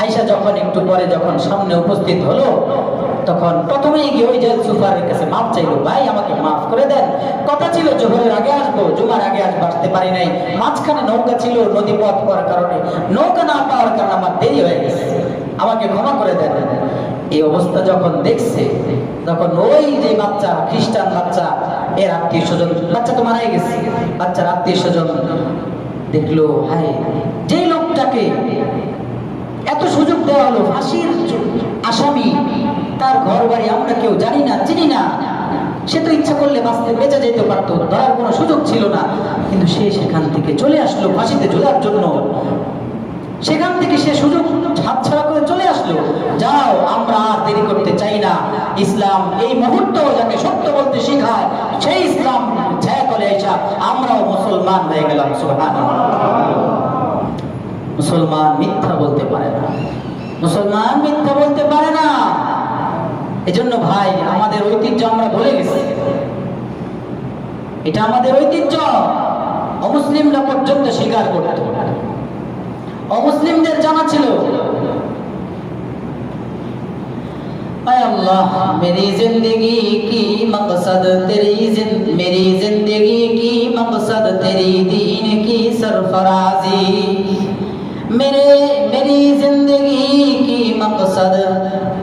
আয়েশা যখন একটু পরে যখন সামনে উপস্থিত হলো, তখন প্রথমেই গিয়ে ওই জেল সুপারের কাছে মাফ চাইলো, ভাই আমাকে মাফ করে দেন, কথা ছিল জোহরের আগে আসবো, জুমার আগে আসবো, আসতে পারি নাই, মাঝখানে নৌকা ছিল, নদী পথ হওয়ার কারণে, নৌকা না পাওয়ার কারণে আমার দেরি হয়ে গেছে, আমাকে ক্ষমা করে দেন। এই অবস্থা যখন দেখছে, তখন ওই যে বাচ্চা, খ্রিস্টান বাচ্চা, এর আত্মীয় স্বজন, বাচ্চা তো মারাই গেছে, বাচ্চার আত্মীয় স্বজন দেখলো, হায় যে লোকটাকে এত সুযোগ দেওয়া হলো, ফাঁসির আসামি, তার ঘর বাড়ি আমরা কেউ জানি না, চিনি না, সে তো ইচ্ছা করলে বাঁচতে বেঁচে যেতে পারতো, ধরার কোনো সুযোগ ছিল না, কিন্তু সে সেখান থেকে চলে আসলো ফাঁসিতে ঝোলার জন্য। সেখান থেকে সে সুযোগ হাতছাড়া করে চলে আসলো। যাও, আমরা আর দেরি করতে চাই না। ইসলাম এই মুহূর্ত যাকে সত্য বলতে শেখায়, সেই ইসলাম ছায়া করে এসা আমরাও মুসলমান হয়ে গেলাম। সুবহানাল্লাহ। মুসলমান মিথ্যা বলতে পারে না, মুসলমান মিথ্যা বলতে পারে না। এজন্য ভাই, আমাদের ঐতিহ্য আমরা ভুলে গেছি, এটা আমাদের ঐতিহ্য। অমুসলিমরা পর্যন্ত স্বীকার করত, অমুসলিমদের জানা ছিল। আয় আল্লাহ, মেরি জিंदगी की मकसद तेरी मेरी जिंदगी की मकसद तेरी दीन की सरफराजी। मेरी जिंदगी की मकसद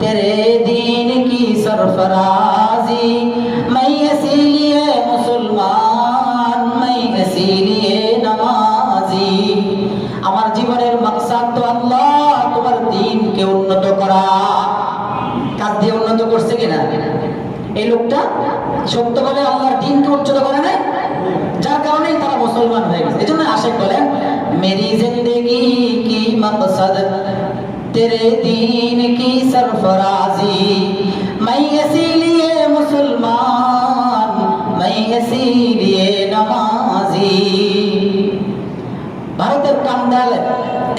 तेरे दीन की सरफराजी। मैं इसीलिए मुसलमान, मैं इसीलिए नमाजी। আমার জীবনের মাকসাদ তো আল্লাহ, তোমার দ্বীনকে উন্নত করা। কাজ দিয়ে উন্নত করছে কিনা? এই লোকটা সত্য বলে আল্লাহর দ্বীনকে উন্নত করে নাই, যার কারণে তারা মুসলমান হয়ে গেছে। এজন্য আশিক বলেন, মেরি জিंदगी की मकसद तेरे दीन की सरफराजी। मैं इसीलिए मुसलमान, मैं इसीलिए नमाजी। ভারতের কান্দালে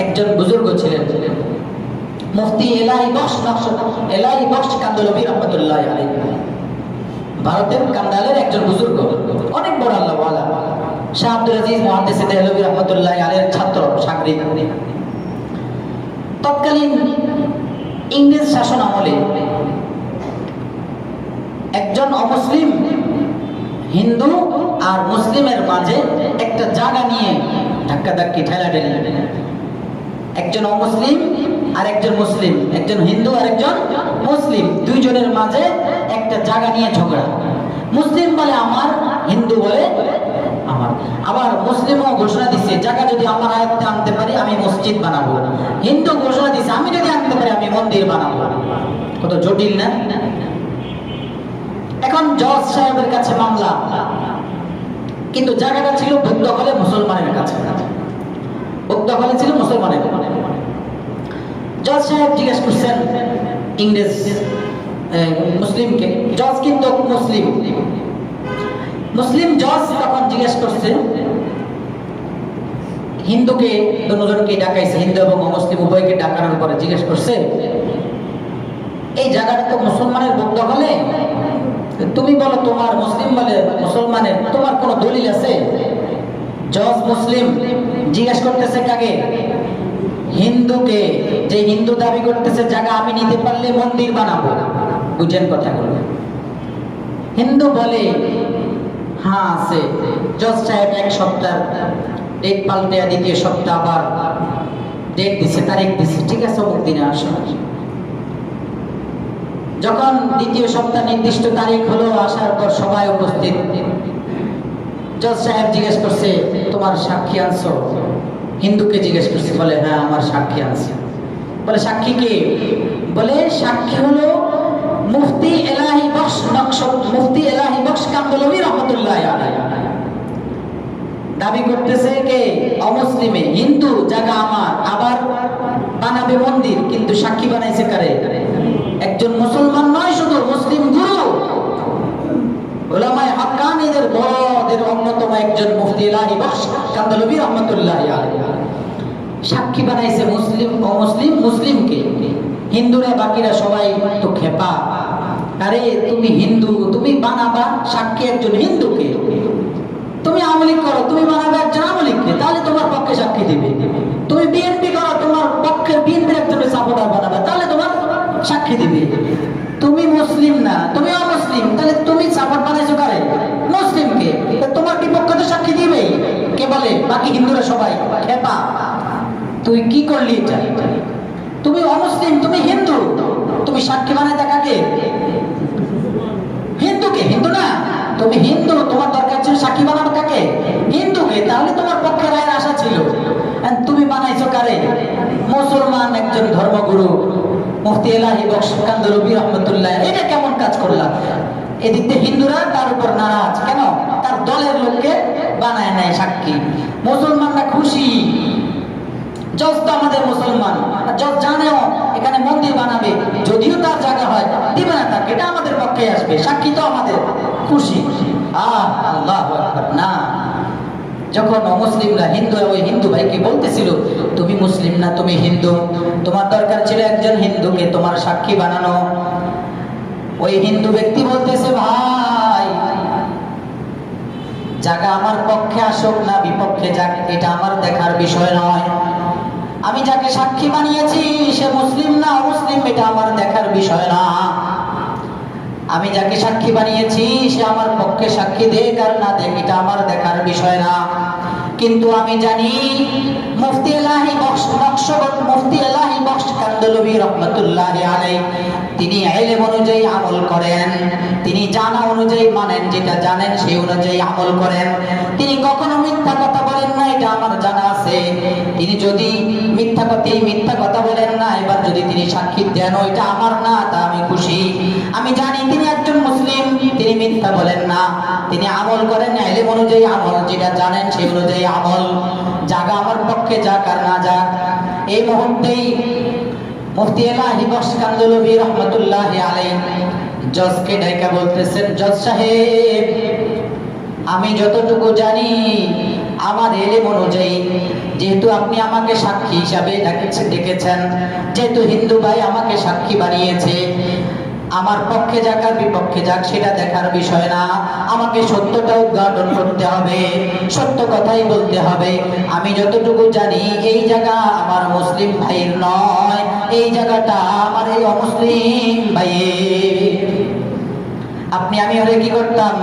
একজন বুজুর্গ ছিলেন, মুফতি এলাহি বখশ কান্দলভি রহমতুল্লাহ আলাইহি। ভারতের কান্দালের একজন বুজুর্গ, অনেক বড় আল্লাহ ওয়ালা, শাহ আব্দুল আজিজ মুহাদ্দিস দেহলভি রহমতুল্লাহ আলাইহির ছাত্র, শাগরিদ। তৎকালীন ইংরেজ শাসন আমলে একজন অমুসলিম হিন্দু আর মুসলিমের মাঝে একটা জায়গা নিয়ে ধাক্কাধাক্কি, ঠেলাঠেলি। একজন অমুসলিম আর একজন মুসলিম, একজন হিন্দু আর একজন মুসলিম, দুইজনের মাঝে একটা জায়গা নিয়ে ঝগড়া। মুসলিম বলে আমার, হিন্দু বলে আমার। আবার মুসলিমও ঘোষণা দিচ্ছে, জায়গা যদি আমার আয়ত্তে আনতে পারি আমি মসজিদ বানাবো। হিন্দু ঘোষণা দিচ্ছে, আমি যদি আনতে পারি আমি মন্দির বানাবো। কত জটিল না? এখন জজ সাহেবের কাছে মামলা, কিন্তু জায়গাটা ছিল ভোগ দখলে মুসলমানের কাছে, ভোগ দখলে ছিল মুসলমানের। জজ সাহেব জিজ্ঞেস করছেন ইংরেজ মুসলিমকে, জজ কিন্তু মুসলিম, মুসলিম জজ তখন জিজ্ঞেস করছে হিন্দুকে, দুজনকে ডাকাইছে, হিন্দু এবং মুসলিম উভয়কে ডাকানোর পরে জিজ্ঞেস করছে, এই জায়গাটা তো মুসলমানের ভোগ দখলে, তুমি বলো তোমার, মুসলিম বলে মুসলমানের, তোমার কোনো দলিল আছে? জজ মুসলিম জিজ্ঞেস করতেছে কাকে? হিন্দুকে, যে হিন্দু দাবি করতেছে জায়গা আমি নিতে পারলে মন্দির বানাবো। বুঝেন কথাগুলো? হিন্দু বলে হ্যাঁ আছে। জজ সাহেব এক সপ্তাহ ডেট পাল্টে, দ্বিতীয় সপ্তাহ আবার ডেট দিছে, তারিখ দিছে, ঠিক আছে অমুক দিনে আসো। যখন দ্বিতীয় সপ্তাহ নির্দিষ্ট তারিখ হলো, আসার পর সবাই উপস্থিত। জজ সাহেব জিজ্ঞেস করছে, তোমার সাক্ষী আনছো? হিন্দুকে জিজ্ঞেস করছে, বলে হ্যাঁ আমার সাক্ষী আনছে। বলে সাক্ষী কে? বলে সাক্ষী হলো মুফতি এলাহি বখশ নকশবন্দি, মুফতি এলাহি বখশ কান্দলভি রহমতুল্লাহ আলাইহি। দাবি করতেছে কে? অমুসলিমে, হিন্দু জায়গা আমার, আবার বানাবে মন্দির, কিন্তু সাক্ষী বানাইছে কারে? একজন মুসলমান নয়, শুধু মুসলিম গুরু উলামায়ে হাক্কানীদের বড়দের অন্যতম একজন মুফতি এলাহি বখশ কান্দলভি রহমতুল্লাহ আলাইহি সাক্ষী বানাইছে মুসলিম অমুসলিম মুসলিমকে। হিন্দুরা বাকিরা সবাই তো খেপা, আরে তুমি হিন্দু, তুমি বানাবা সাক্ষী একজন হিন্দুকে? তুমি আওয়ামী লীগ করো, তুমি বানাবে একজন আওয়ামী লীগকে, তাহলে তোমার পক্ষে সাক্ষী দিবে। তুমি বিএনপি করো, তোমার পক্ষের বিএনপির একজনের সাপোর্টার বানাবে, তাহলে তোমার সাক্ষী দিবে। তুমি মুসলিম না, তুমি অমুসলিম, তাহলে তুমি সাপোর্ট বানাইছো কারে? মুসলিমকে, তোমার বিপক্ষে তো সাক্ষী দিবেই। কে বলে? বাকি হিন্দুরা সবাই খেপা। তুই কি করলি এটা? তুমি অমুসলিম, তুমি হিন্দু, তুমি সাক্ষী বানাই কাকে? হিন্দুকে। হিন্দু না, তুমি হিন্দু, তোমার দরকার ছিল সাক্ষী বানানো কাকে? হিন্দুকে, তাহলে তোমার পক্ষে রায়ের আশা ছিল। তুমি বানাইছো কারে? মুসলমান একজন ধর্মগুরু মুফতি এলাহি বখশ কান্দলভি রহমতুল্লাহ। এটা কেমন কাজ করলাম? এদিক থেকে হিন্দুরা তার উপর নারাজ, কেন? তার দলের লোককে বানায় নেয় সাক্ষী। মুসলমানরা খুশি, জজ তো আমাদের মুসলমান, জজ জানেও এখানে মন্দির বানাবে, যদিও তার জায়গা হয় দিবে না তাকে, এটা আমাদের পক্ষে আসবে, সাক্ষী তো আমাদের, খুশি। আল্লাহু আকবার। না, যখন অমুসলিমরা হিন্দু ওই হিন্দু ভাইকে বলতেছিল তুমি মুসলিম না তুমি হিন্দু, তোমার দরকার ছিল একজন হিন্দুকে তোমার সাক্ষী বানানো, ওই হিন্দু ব্যক্তি বলতেছে ভাই জায়গা আমার পক্ষে আসুক না বিপক্ষে যাক, এটা আমার দেখার বিষয় নয়। আমি যাকে সাক্ষী বানিয়েছি সে মুসলিম না অমুসলিম, এটা আমার দেখার বিষয় না। আমি যাকে সাক্ষী বানিয়েছি সে আমার পক্ষে সাক্ষী দেখ আর না দেখ, এটা আমার দেখার বিষয় না। কিন্তু আমি জানি মুফতি এলাহি বখশ নকশবন্দি, মুফতি এলাহি বখশ কান্দলভি রহমতুল্লাহ আলাইহি তিনি ইলম অনুযায়ী আমল করেন, তিনি জানা অনুযায়ী মানেন, যেটা জানেন সেই অনুযায়ী আমল করেন। তিনি কখনো মিথ্যা কথা বলেন না, এটা আমার জানা আছে। তিনি যদি মিথ্যা কথা বলেন না, এবার যদি তিনি সাক্ষী দেন ওইটা আমার না, তা আমি খুশি। আমি জানি তিনি একজন মুসলিম, তিনি মিথ্যা বলেন না, তিনি আমল করেন ইলম অনুযায়ী আমল, যেটা জানেন সেই অনুযায়ী আমল। জায়গা আমার পক্ষে যাক আর না যাক। এই মুহূর্তেই মুফতি এলাহি বখশ কান্দলভি রহমতুল্লাহ আলাইহি জজকে ডাইকা বলতেছেন, জজ সাহেব আমি যতটুকু জানি আমার ইলম অনুযায়ী, যেহেতু আপনি আমাকে সাক্ষী হিসাবে ডেকেছেন, যেহেতু হিন্দু ভাই আমাকে সাক্ষী বানিয়েছে, আমার পক্ষে যাক আর বিপক্ষে যাক সেটা দেখার বিষয় না, আমাকে সত্যটা উদ্ঘাটন করতে হবে, সত্য কথাই বলতে হবে। আমি যতটুকু জানি এই জায়গা আমার মুসলিম ভাইয়ের নয়, এই জায়গাটা আমার এই অমুসলিম ভাইয়ের। আপনি আমি হলে কি করতাম?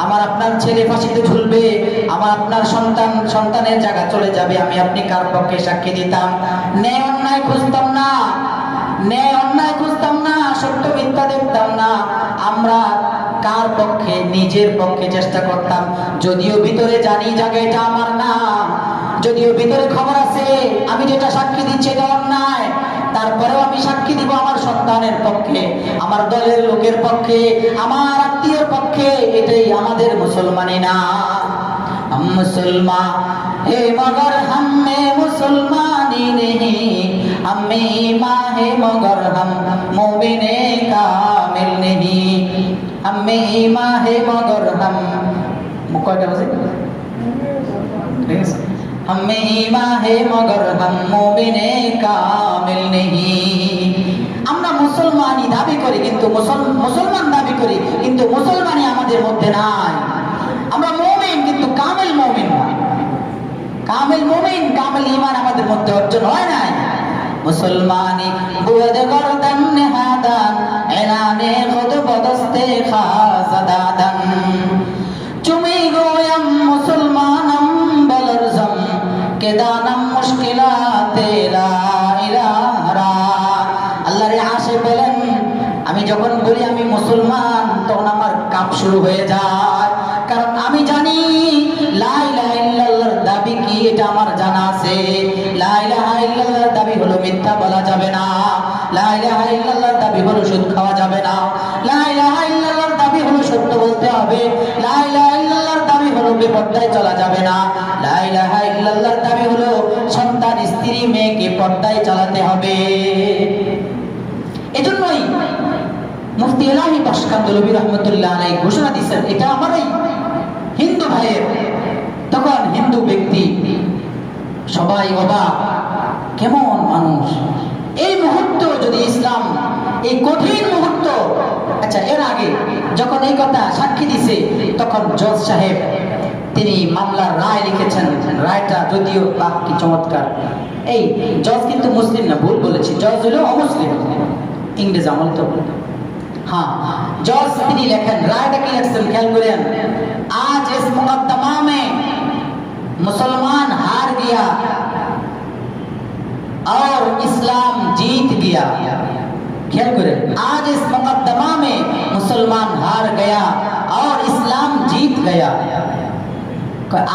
আমার আপনার ছেলে ফাঁসিতে ঝুলবে, আমার আপনার সন্তানের জায়গা চলে যাবে, আমি আপনি কার পক্ষে সাক্ষী দিতাম? ন্যায় অন্যায় খুঁজতাম না, ন্যায় অন্যায় খুঁজতাম না, সত্য মিথ্যা দেখতাম না, আমরা কার পক্ষে? নিজের পক্ষে চেষ্টা করতাম। যদিও ভিতরে জানি জায়গা এটা আমার না, যদিও ভিতরে খবর আছে আমি যেটা সাক্ষী দিচ্ছি এটা অন্যায়, তারপরেও আমি সাক্ষী দিব আমার সন্তানের পক্ষে, আমার দলের লোকের পক্ষে, আমার আত্মীয়র পক্ষে। এটাই আমাদের মুসলমানি না। हम मुसलमान है मगर हम में मुसलमानी नहीं, हम में ईमान है मगर हम मोमिने कामिल नहीं, हम में ईमान है मगर हम मुकद्दर से हम में ईमान है मगर हम मोमिने कामिल नहीं। আমরা মুসলমানই দাবি করি কিন্তু মুসলমান দাবি করি কিন্তু মুসলমানই আমাদের মধ্যে নাই। আমরা মুমিন কিন্তু কামিল মুমিন না, কামিল মুমিন কামিল ঈমান আমাদের মধ্যে অর্জন হয় নাই। মুসলমানি বুয়দ গরদান নেহাদান এলানে খুদ বদস্তে খাসাদাদান চুমি গোয়াম মুসলমানম বলরজম কেদানম মুশকিলাতে লা সে বলেন, আমি যখন বলি আমি মুসলমান তখন আমার কাপ শুরু হয়ে যায়, কারণ আমি জানি লা ইলাহা ইল্লাল্লাহর দাবি কি এটা আমার জানা আছে। লা ইলাহা ইল্লাল্লাহর দাবি হলো মিথ্যা বলা যাবে না, লা ইলাহা ইল্লাল্লাহর দাবি হলো সুদ খাওয়া যাবে না, লা ইলাহা ইল্লাল্লাহর দাবি হলো সত্য বলতে হবে, লা ইলাহা ইল্লাল্লাহর দাবি হলো বেপরদায় চলা যাবে না, লা ইলাহা ইল্লাল্লাহর দাবি হলো সন্তান স্ত্রী মেয়েকে পর্দায় চালাতে হবে। এজন্যই মুফতি এলাহি বাশকান্দলবী রহমতুল্লাহ আলাইহি ঘোষণা দিয়েছেন, এটা আমারই হিন্দু ভাইয়ের। তখন হিন্দু ব্যক্তি সবাই অবাক, কেমন মানুষ এই মুহূর্ত যদি ইসলাম, এই কঠিন মুহূর্ত। আচ্ছা, এর আগে যখন এই কথা সাক্ষী দিছে তখন জজ সাহেব তিনি মামলার রায় লিখেছেন। রায়টা যদিও বাহ কি চমৎকার। এই জজ কিন্তু মুসলিম না, ভুল বলেছি, জজ হলো অমুসলিম, ইংরেজ আমল তো। हाँ, जज তিনি লেখেন, রায়টা কি লিখছেন খেয়াল করেন, आज इस मुकदमा में मुसलमान हार गया और इस्लाम जीत गया। ख्याल करें, आज इस मुकदमा में मुसलमान हार गया और इस्लाम जीत गया।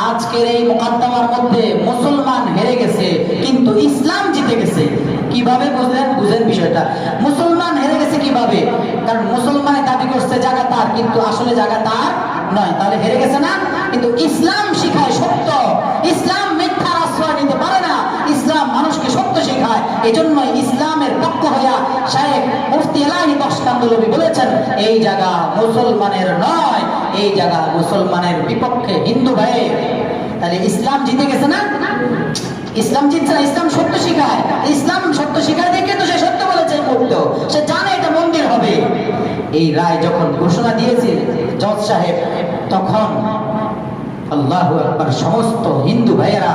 আজকের এই মুকদ্দমার মধ্যে মুসলমান হেরে গেছে কিন্তু ইসলাম জিতে গেছে। কিভাবে বুঝলেন? বুঝেন বিষয়টা। মুসলমান হেরে গেছে কিভাবে? কারণ মুসলমানের দাবি করছে জায়গা তার, কিন্তু আসলে জায়গা তার নয়, তাহলে হেরে গেছে না? কিন্তু ইসলাম শিখায় সত্য, ইসলাম মিথ্যার আশ্রয় নিতে পারে না, ইসলাম মানুষকে সত্য শেখায়। এজন্য ইসলামের পক্ষ হইয়া শায়েখ মুফতি এলাহি বাশকান্দলবী বলেছেন, এই জায়গা মুসলমানের নয়, এই জায়গা মুসলমানের বিপক্ষে হিন্দু ভাই। তাহলে ইসলাম জিতে গেছে না? ইসলাম জিতছে না, ইসলাম সত্য শিখায়। ইসলাম সত্য শিখায় দেখে তো সে সত্য বলেছে, করতো সে জানে এটা মন্দির হবে। এই রায় যখন ঘোষণা দিয়েছে জজ সাহেব, তখন আল্লাহু আকবার, সমস্ত হিন্দু ভাইয়েরা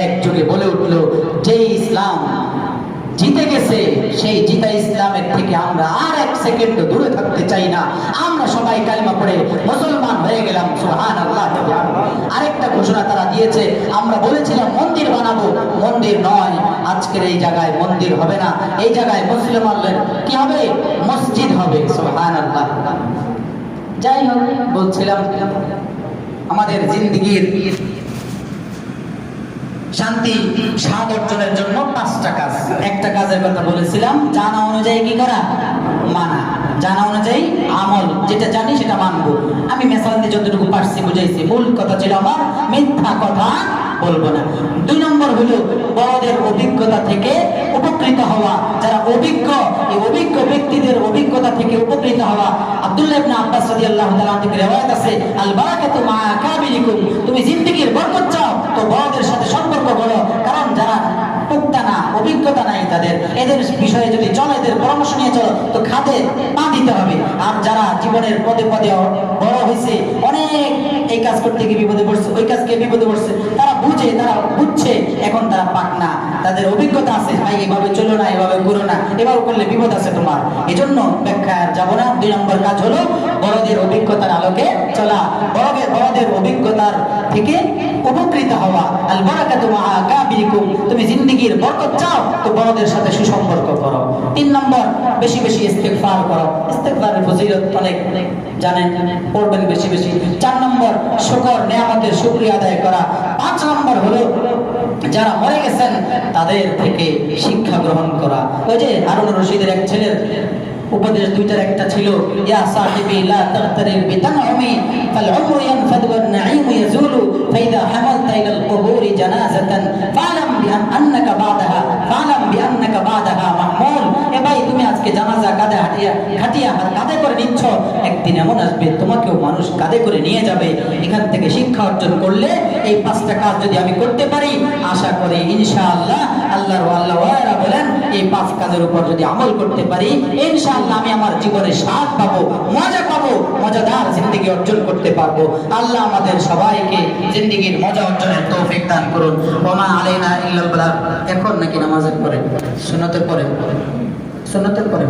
একযোগে বলে উঠল, যে ইসলাম জিতে গেছে সেই জিতা ইসলামের থেকে আমরা আর এক সেকেন্ড দূরে থাকতে চাই না, আমরা সবাই কালিমা পড়ে মুসলমান হয়ে গেলাম। সুবহানাল্লাহ। আরেকটা ঘোষণা তারা দিয়েছে, আমরা বলেছিলাম মন্দির বানাবো, মন্দির নয়, আজকের এই জায়গায় মন্দির হবে না, এই জায়গায় মুসলমানদের কি হবে? মসজিদ হবে। সুবহানাল্লাহ। যাই হোক, বলছিলাম আমাদের জিন্দেগির শান্তি স্বাদ অর্জনের জন্য 5টা কাজ। একটা কাজের কথা বলেছিলাম, জানা অনুযায়ী কি করা? মানা। জানা অনুযায়ী আমল, যেটা জানি সেটা মানবো। আমি মেসাল দিয়ে যতটুকু পারছি বুঝাইছি। মূল কথা ছিল আমার মিথ্যা কথা বলবো না। 2 নম্বর হলো বড়দের অভিজ্ঞতা থেকে উপকৃত হওয়া। যারা অভিজ্ঞ, এই অভিজ্ঞ ব্যক্তিদের অভিজ্ঞতা থেকে উপকৃত হওয়া। আব্দুল্লাহ ইবনে আব্বাস রাদিয়াল্লাহু তাআলা থেকে রওয়ায়াত আছে, আল বারাকাতু মা আকাবিরিকুম, তুমি জিন্দেগীর বরকত চাও তো বড়দের সাথে সম্পর্ক গড়ো। কারণ যারা পুক্তা না, অভিজ্ঞতা নাই তাদের, এদের বিষয়ে যদি চলো, এদের পরামর্শ নিয়ে চলো, তো খাতে পা দিতে হবে। আর যারা জীবনের পদে পদে বড় হয়েছে, অনেক এই কাজ করতে গিয়ে বিপদে পড়ছে, ওই কাজকে বিপদে পড়ছে, তারা বুঝে, তারা বুঝছে, এখন তারা পাক না, তাদের অভিজ্ঞতা আছে, ভাই এভাবে চলো না, এভাবে করো না, এভাবে করলে বিপদ আছে তোমার। এজন্য ব্যাখ্যা আর যাবো না। 2 নম্বর কাজ হলো বড়দের অভিজ্ঞতার আলোকে চলা, বড়দের অভিজ্ঞতার থেকে উপকৃত হওয়া। আল বারাকাতু মা আকাবিরিকুম, তুমি জিন্দেগীর বরকত চাও তো বড়দের সাথে সুসম্পর্ক করো। 3 নম্বর, বেশি বেশি ইস্তেগফার করো। ইস্তেগফারের ফজিলত অনেক জানেন, পড়বেন বেশি বেশি। 4 নম্বর, শুকর, নিয়ামতের শুকরিয়া আদায় করা। 5 নম্বর হলো যারা মরে গেছেন তাদের থেকে শিক্ষা গ্রহণ করা। ওই যে হারুন রশিদের এক ছেলের উপদেশ দুইটার একটা ছিল, ইয়া সাহিবি লা তাগতারির বিতানউমি ফাল উমরু ইয়ানফাদু ওয়ান নাঈমু ইয়াজুলু ফাইদা হামালতা ইলাল কুবুরি জানাজাতান ফালাম বিআন্নাকা বাদাহা মাহমুল। এ ভাই, তুমি আজকে জানাজা কাঁধে হাঁটিয়া কাঁধে করে নিচ্ছ, একদিন এমন আসবে তোমাকেও মানুষ কাঁধে করে নিয়ে যাবে। এখান থেকে শিক্ষা অর্জন করলে এই 5টা কাজ যদি আমি করতে পারি, আশা করি ইনশাআল্লাহ আল্লাহর ওয়ালা বলেন, এই 5 কাজের উপর যদি আমল করতে পারি, ইনশাআল্লাহ আমি আমার জীবনে স্বাদ পাবো, মজা পাবো, মজাদার জিন্দেগি অর্জন করতে পারবো। আল্লাহ আমাদের সবাইকে জিন্দেগির মজা অর্জনের তৌফিক দান করুন। ওয়া মা আলাইনা ইল্লাল বালাগ। এখন নাকি নামাজের পরে? সুন্নতের পরে? সুন্নতের পরে।